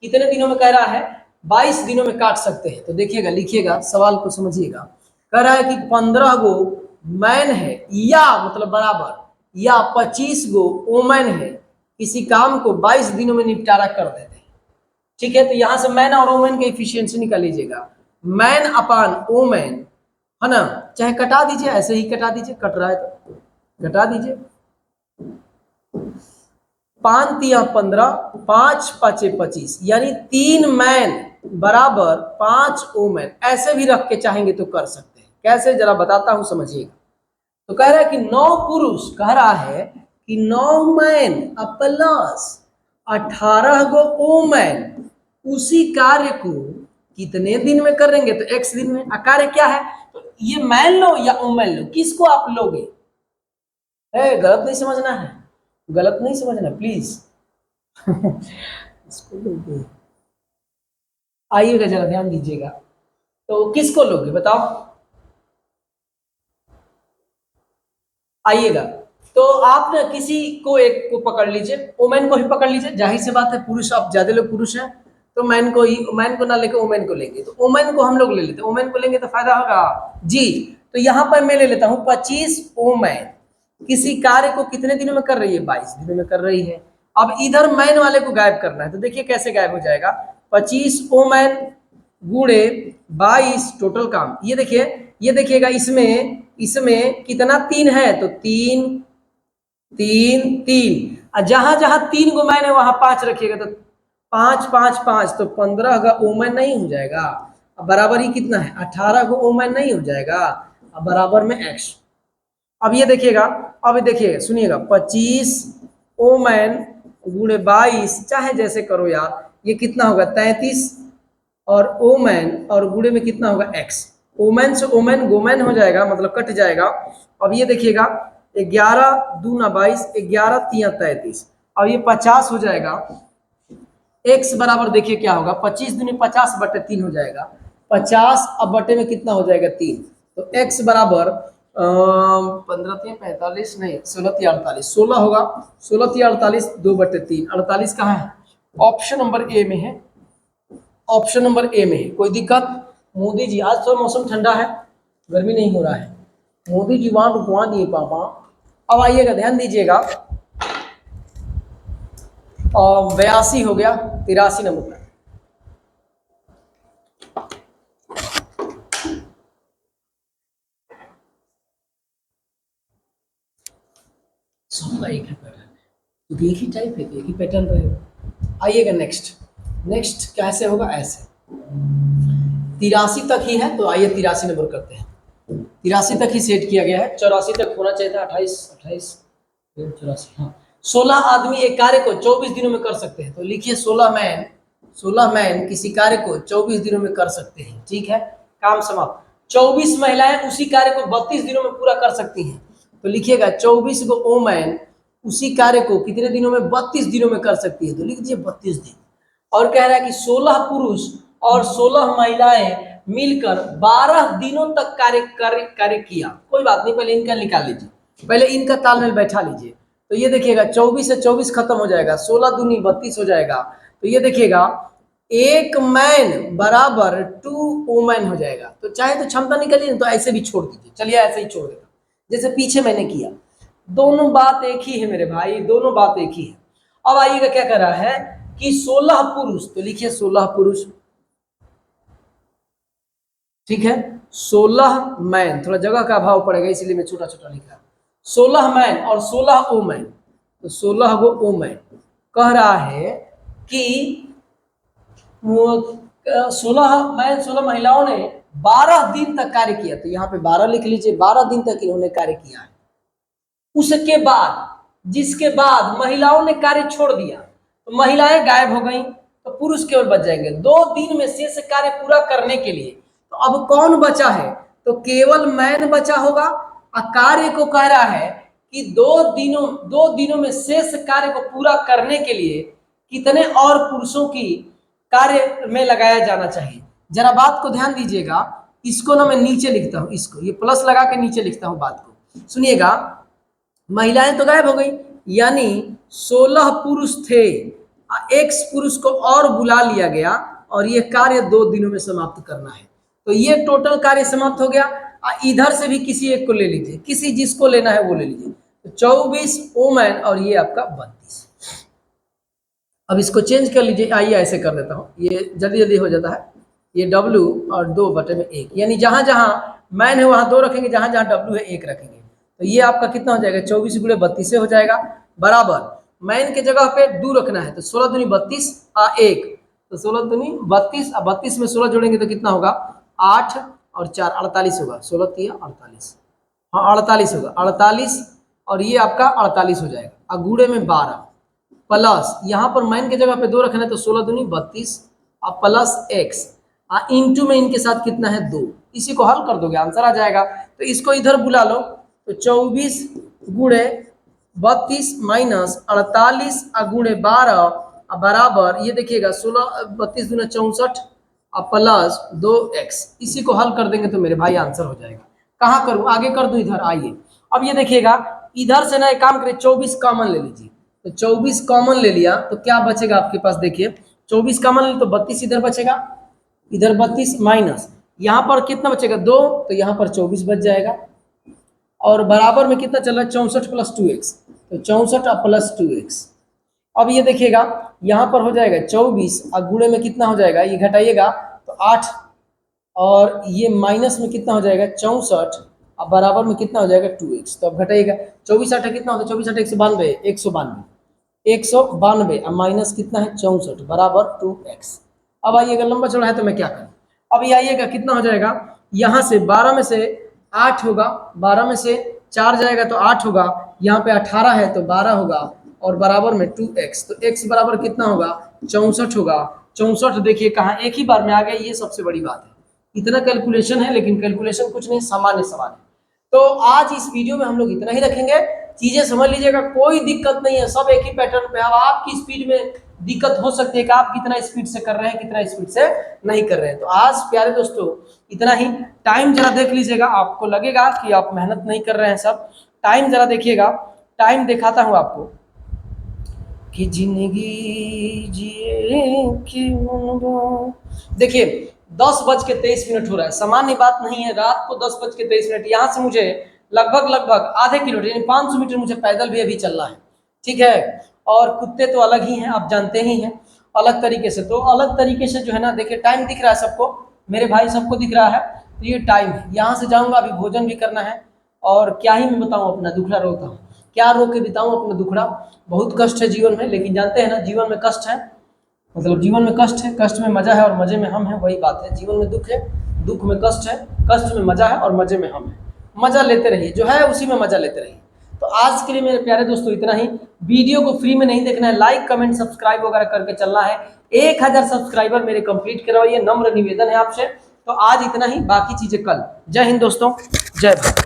कितने दिनों में कह रहा है, 22 दिनों में काट सकते हैं। तो देखिएगा, लिखिएगा, सवाल को समझिएगा। कह रहा है कि 15 गो मैन है, या मतलब बराबर, या 25 गो वोमेन है, किसी काम को 22 दिनों में निपटारा कर देते हैं। ठीक है, तो यहां से मैन और वोमेन की एफिशिएंसी निकाल लीजिएगा। मैन अपान वोमेन, है ना, चाहे कटा दीजिए, ऐसे ही कटा दीजिए, कट रहा है तो घटा दीजिए। 5 तिया 15, 5 5 25, यानी 3 मैन बराबर 5 वोमेन। ऐसे भी रख के चाहेंगे तो कर सकते हैं, कैसे जरा बताता हूं, समझिएगा। तो कह रहा है कि 9 पुरुष, कह रहा है कि 9 मैन प्लस 18 गो ओमैन उसी कार्य को कितने दिन में करेंगे, तो x दिन में। कार्य क्या है, तो ये मैन लो या ओमैन लो, किसको आप लोगे? गलत नहीं समझना है, गलत नहीं समझना प्लीज। इसको लोगे, आइएगा जरा ध्यान दीजिएगा, तो किसको लोगे बताओ, आइएगा। तो आप ना किसी को एक को पकड़ लीजिए, ओमैन को ही पकड़ लीजिए, जाहिर सी बात है पुरुष, आप ज्यादा लोग पुरुष हैं तो मैन को ही, मैन को ना लेके ओमैन को लेंगे, तो ओमैन को हम लोग ले लेते हैं, ओमैन को लेंगे तो फायदा होगा जी। तो यहाँ पर मैं ले लेता हूँ 25 ओमैन किसी कार्य को कितने दिनों में कर रही है, 22 दिनों में कर रही है। अब इधर मैन वाले को गायब करना है, तो देखिए कैसे गायब हो जाएगा, 25 ओमैन गुणे 22 टोटल काम। ये देखिए, ये देखिएगा, इसमें इसमें कितना 3 है, तो 3 3 3, जहां जहां 3 गो मैन है वहां 5 रखिएगा, तो 5 5 5, तो 15 का ओमैन नहीं हो जाएगा। अब बराबर ही कितना है, 18 को ओमैन नहीं हो जाएगा, अब बराबर में x। अब ये देखिएगा, अब देखिएगा सुनिएगा, 25 ओमैन गुणे 22, चाहे जैसे करो यार, ये कितना होगा 33, और ओमैन और गुणे में कितना होगा x, ओमैन से ओमैन गोमैन हो जाएगा, मतलब कट जाएगा। अब ये देखिएगा, 11 दूना 22, 11 तिया 33, अब ये 50 हो जाएगा। x बराबर देखिए क्या होगा, 25 दूनी 50 बटे 3 हो जाएगा, 50 अब बटे में कितना हो जाएगा 3, तो x बराबर 15 45 नहीं 16 48, 16 होगा, 16 48, 2 बटे 3, 48 कहाँ है, ऑप्शन नंबर ए में है, ऑप्शन नंबर ए में है। कोई दिक्कत? मोदी जी आज तो मौसम ठंडा है, गर्मी नहीं हो रहा है, मोदी जी वहां रुकवा दिए पापा। अब आइएगा ध्यान दीजिएगा, और 82 हो गया, 83 नंबर पर। सबका एक ही पैटर्न है, क्योंकि एक ही टाइप है, एक ही पैटर्न रहेगा। आइएगा नेक्स्ट, नेक्स्ट कैसे होगा, ऐसे 83 तक ही है, तो आइए 83 नंबर करते हैं, 83 तक ही सेट किया गया है, 84 तक होना चाहिए था, 28 28 84, हाँ। 16 आदमी एक कार्य को 24 दिनों में कर सकते हैं, तो लिखिए 16 मैन किसी कार्य को 24 दिनों में कर सकते हैं, ठीक है, काम समाप्त। 24 महिलाएं उसी कार्य को 32 दिनों में पूरा कर सकती हैं, तो लिखिएगा 24 गो ओमैन उसी कार्य को कितने दिनों में, 32 दिनों में कर सकती है, तो लिख दीजिए 32 दिन। और कह रहा है कि 16 पुरुष और 16 महिलाएं मिलकर 12 दिनों तक कार्य किया। कोई बात नहीं, पहले इनका निकाल लीजिए, पहले इनका तालमेल बैठा लीजिए। तो ये देखिएगा 24 से 24 खत्म हो जाएगा, 16 दूनी 32 हो जाएगा, तो ये देखिएगा एक मैन बराबर 2 ओमैन हो जाएगा। तो चाहे तो क्षमता निकलिए, तो ऐसे भी छोड़ दीजिए, चलिए ऐसे ही छोड़ देता, जैसे पीछे मैंने किया। दोनों बात एक ही है मेरे भाई, दोनों बात एक ही है। अब आइएगा क्या कर रहा है कि 16 पुरुष, तो लिखिए 16 पुरुष, ठीक है, 16 मैन, थोड़ा जगह का अभाव पड़ेगा इसलिए मैं छोटा छोटा लिख रहा हूं, 16 मैन और 16 ओमैन, तो 16 गो ओमैन। कह रहा है कि 16 मैन 16 महिलाओं ने 12 दिन तक कार्य किया, तो यहाँ पे 12 लिख लीजिए, 12 दिन तक इन्होंने कार्य किया है। उसके बाद, जिसके बाद महिलाओं ने कार्य छोड़ दिया, तो महिलाएं गायब हो गई, तो पुरुष केवल बच जाएंगे 2 दिन में शेष कार्य पूरा करने के लिए। तो अब कौन बचा है, तो केवल मैन बचा होगा। कार्य को कह रहा है कि 2 दिनों में शेष कार्य को पूरा करने के लिए कितने और पुरुषों की कार्य में लगाया जाना चाहिए। जरा बात को ध्यान दीजिएगा, इसको ना मैं नीचे लिखता हूं, इसको ये प्लस लगा के नीचे लिखता हूं, बात को सुनिएगा। महिलाएं तो गायब हो गई, यानी 16 पुरुष थे, एक पुरुष को और बुला लिया गया, और ये कार्य 2 दिनों में समाप्त करना है, तो ये टोटल कार्य समाप्त हो गया। इधर से भी किसी एक को ले लीजिए, किसी जिसको लेना है वो ले लीजिए, तो 24 ओमैन और ये आपका 32। अब इसको चेंज कर लीजिए, आइए ऐसे कर देता हूँ, ये जल्दी जल्दी हो जाता है। ये W और 2 बटे में 1, यानी जहां जहां मैन है वहां 2 रखेंगे, जहां जहां W है 1 रखेंगे, तो ये आपका कितना हो जाएगा, 24 गुणे 32 से हो जाएगा, बराबर मैन के जगह पे 2 रखना है, तो 16 दूनी 32 1, तो 16 दूनी 32, 32 में 16 जोड़ेंगे तो कितना होगा, 8 और 4 48 होगा, 16 3 48, हाँ 48 होगा, 48, और ये आपका 48 हो जाएगा, और गुणे में 12, प्लस यहाँ पर माइन के जगह पे 2 रखना है तो 16 दूनी 32 और प्लस एक्स इंटू में इनके साथ कितना है 2। इसी को हल कर दोगे आंसर आ जाएगा। तो इसको इधर बुला लो तो 24 गुणे 32 माइनस 48 गुणे 12 बराबर ये देखिएगा 16 32 दूना 64 और प्लस 2x। इसी को हल कर देंगे तो मेरे भाई आंसर हो जाएगा। कहाँ करूँ आगे कर दूं इधर आइए। अब ये देखिएगा इधर से ना एक काम करें 24 कॉमन ले लीजिए। तो 24 कॉमन ले लिया तो क्या बचेगा आपके पास देखिए 24 कॉमन ले तो 32 इधर बचेगा, इधर 32 माइनस यहाँ पर कितना बचेगा 2 तो यहाँ पर 24 बच जाएगा और बराबर में कितना चल रहा है 64 प्लस 2x तो 64 प्लस 2x। अब ये देखिएगा यहाँ पर हो जाएगा 24 और गुणे में कितना हो जाएगा ये घटाइएगा तो 8 और ये माइनस में कितना हो जाएगा 64 और बराबर में कितना हो जाएगा 2x। तो अब घटाइएगा 24 8 कितना होता है 24 8 192 और माइनस कितना है 64 बराबर 2x। अब आइएगा लंबा चौड़ा है तो मैं क्या करूँ। अब ये आइएगा कितना हो जाएगा यहाँ से 12 में से 8 होगा, 12 में से 4 जाएगा तो 8 होगा, यहाँ पे 18 है तो 12 होगा और बराबर में 2x। तो x बराबर कितना होगा 64 होगा। 64 देखिए कहाँ एक ही बार में आ गया, ये सबसे बड़ी बात है। इतना कैलकुलेशन है लेकिन कैलकुलेशन कुछ नहीं, सामान्य सवाल है। तो आज इस वीडियो में हम लोग इतना ही रखेंगे। चीजें समझ लीजिएगा, कोई दिक्कत नहीं है, सब एक ही पैटर्न पे। अब आपकी स्पीड में दिक्कत हो सकती है कि आप कितना स्पीड से कर रहे हैं कितना स्पीड से नहीं कर रहे हैं। तो आज प्यारे दोस्तों इतना ही। टाइम जरा देख लीजिएगा, आपको लगेगा कि आप मेहनत नहीं कर रहे हैं सब। टाइम जरा देखिएगा, टाइम दिखाता हूं आपको कि जिंदगी जिए कि देखिए 10:23 हो रहा है। सामान्य बात नहीं है, रात को 10:23। यहाँ से मुझे लगभग आधे किलोमीटर यानी 500 मीटर मुझे पैदल भी अभी चलना है, ठीक है। और कुत्ते तो अलग ही हैं, आप जानते ही हैं, अलग तरीके से। तो अलग तरीके से जो है ना, देखिए टाइम दिख रहा है सबको, मेरे भाई सबको दिख रहा है। तो ये टाइम है, यहाँ से जाऊँगा, अभी भोजन भी करना है। और क्या ही मैं बताऊँ, अपना दुखड़ा रोता हूँ, क्या रो के बिताऊँ अपना दुखड़ा। बहुत कष्ट है जीवन में, लेकिन जानते हैं ना जीवन में कष्ट है, मतलब जीवन में कष्ट है, कष्ट में मजा है और मजे में हम हैं, वही बात है। जीवन में दुख है, दुख में कष्ट है, कष्ट में मजा है और मजे में हम हैं। मजा लेते रहिए, जो है उसी में मजा लेते रहिए। तो आज के लिए मेरे प्यारे दोस्तों इतना ही। वीडियो को फ्री में नहीं देखना है, लाइक कमेंट सब्सक्राइब वगैरह करके चलना है। 1000 सब्सक्राइबर मेरे कंप्लीट करवाइए, नम्र निवेदन है आपसे। तो आज इतना ही, बाकी चीजें कल। जय हिंद दोस्तों, जय भारत।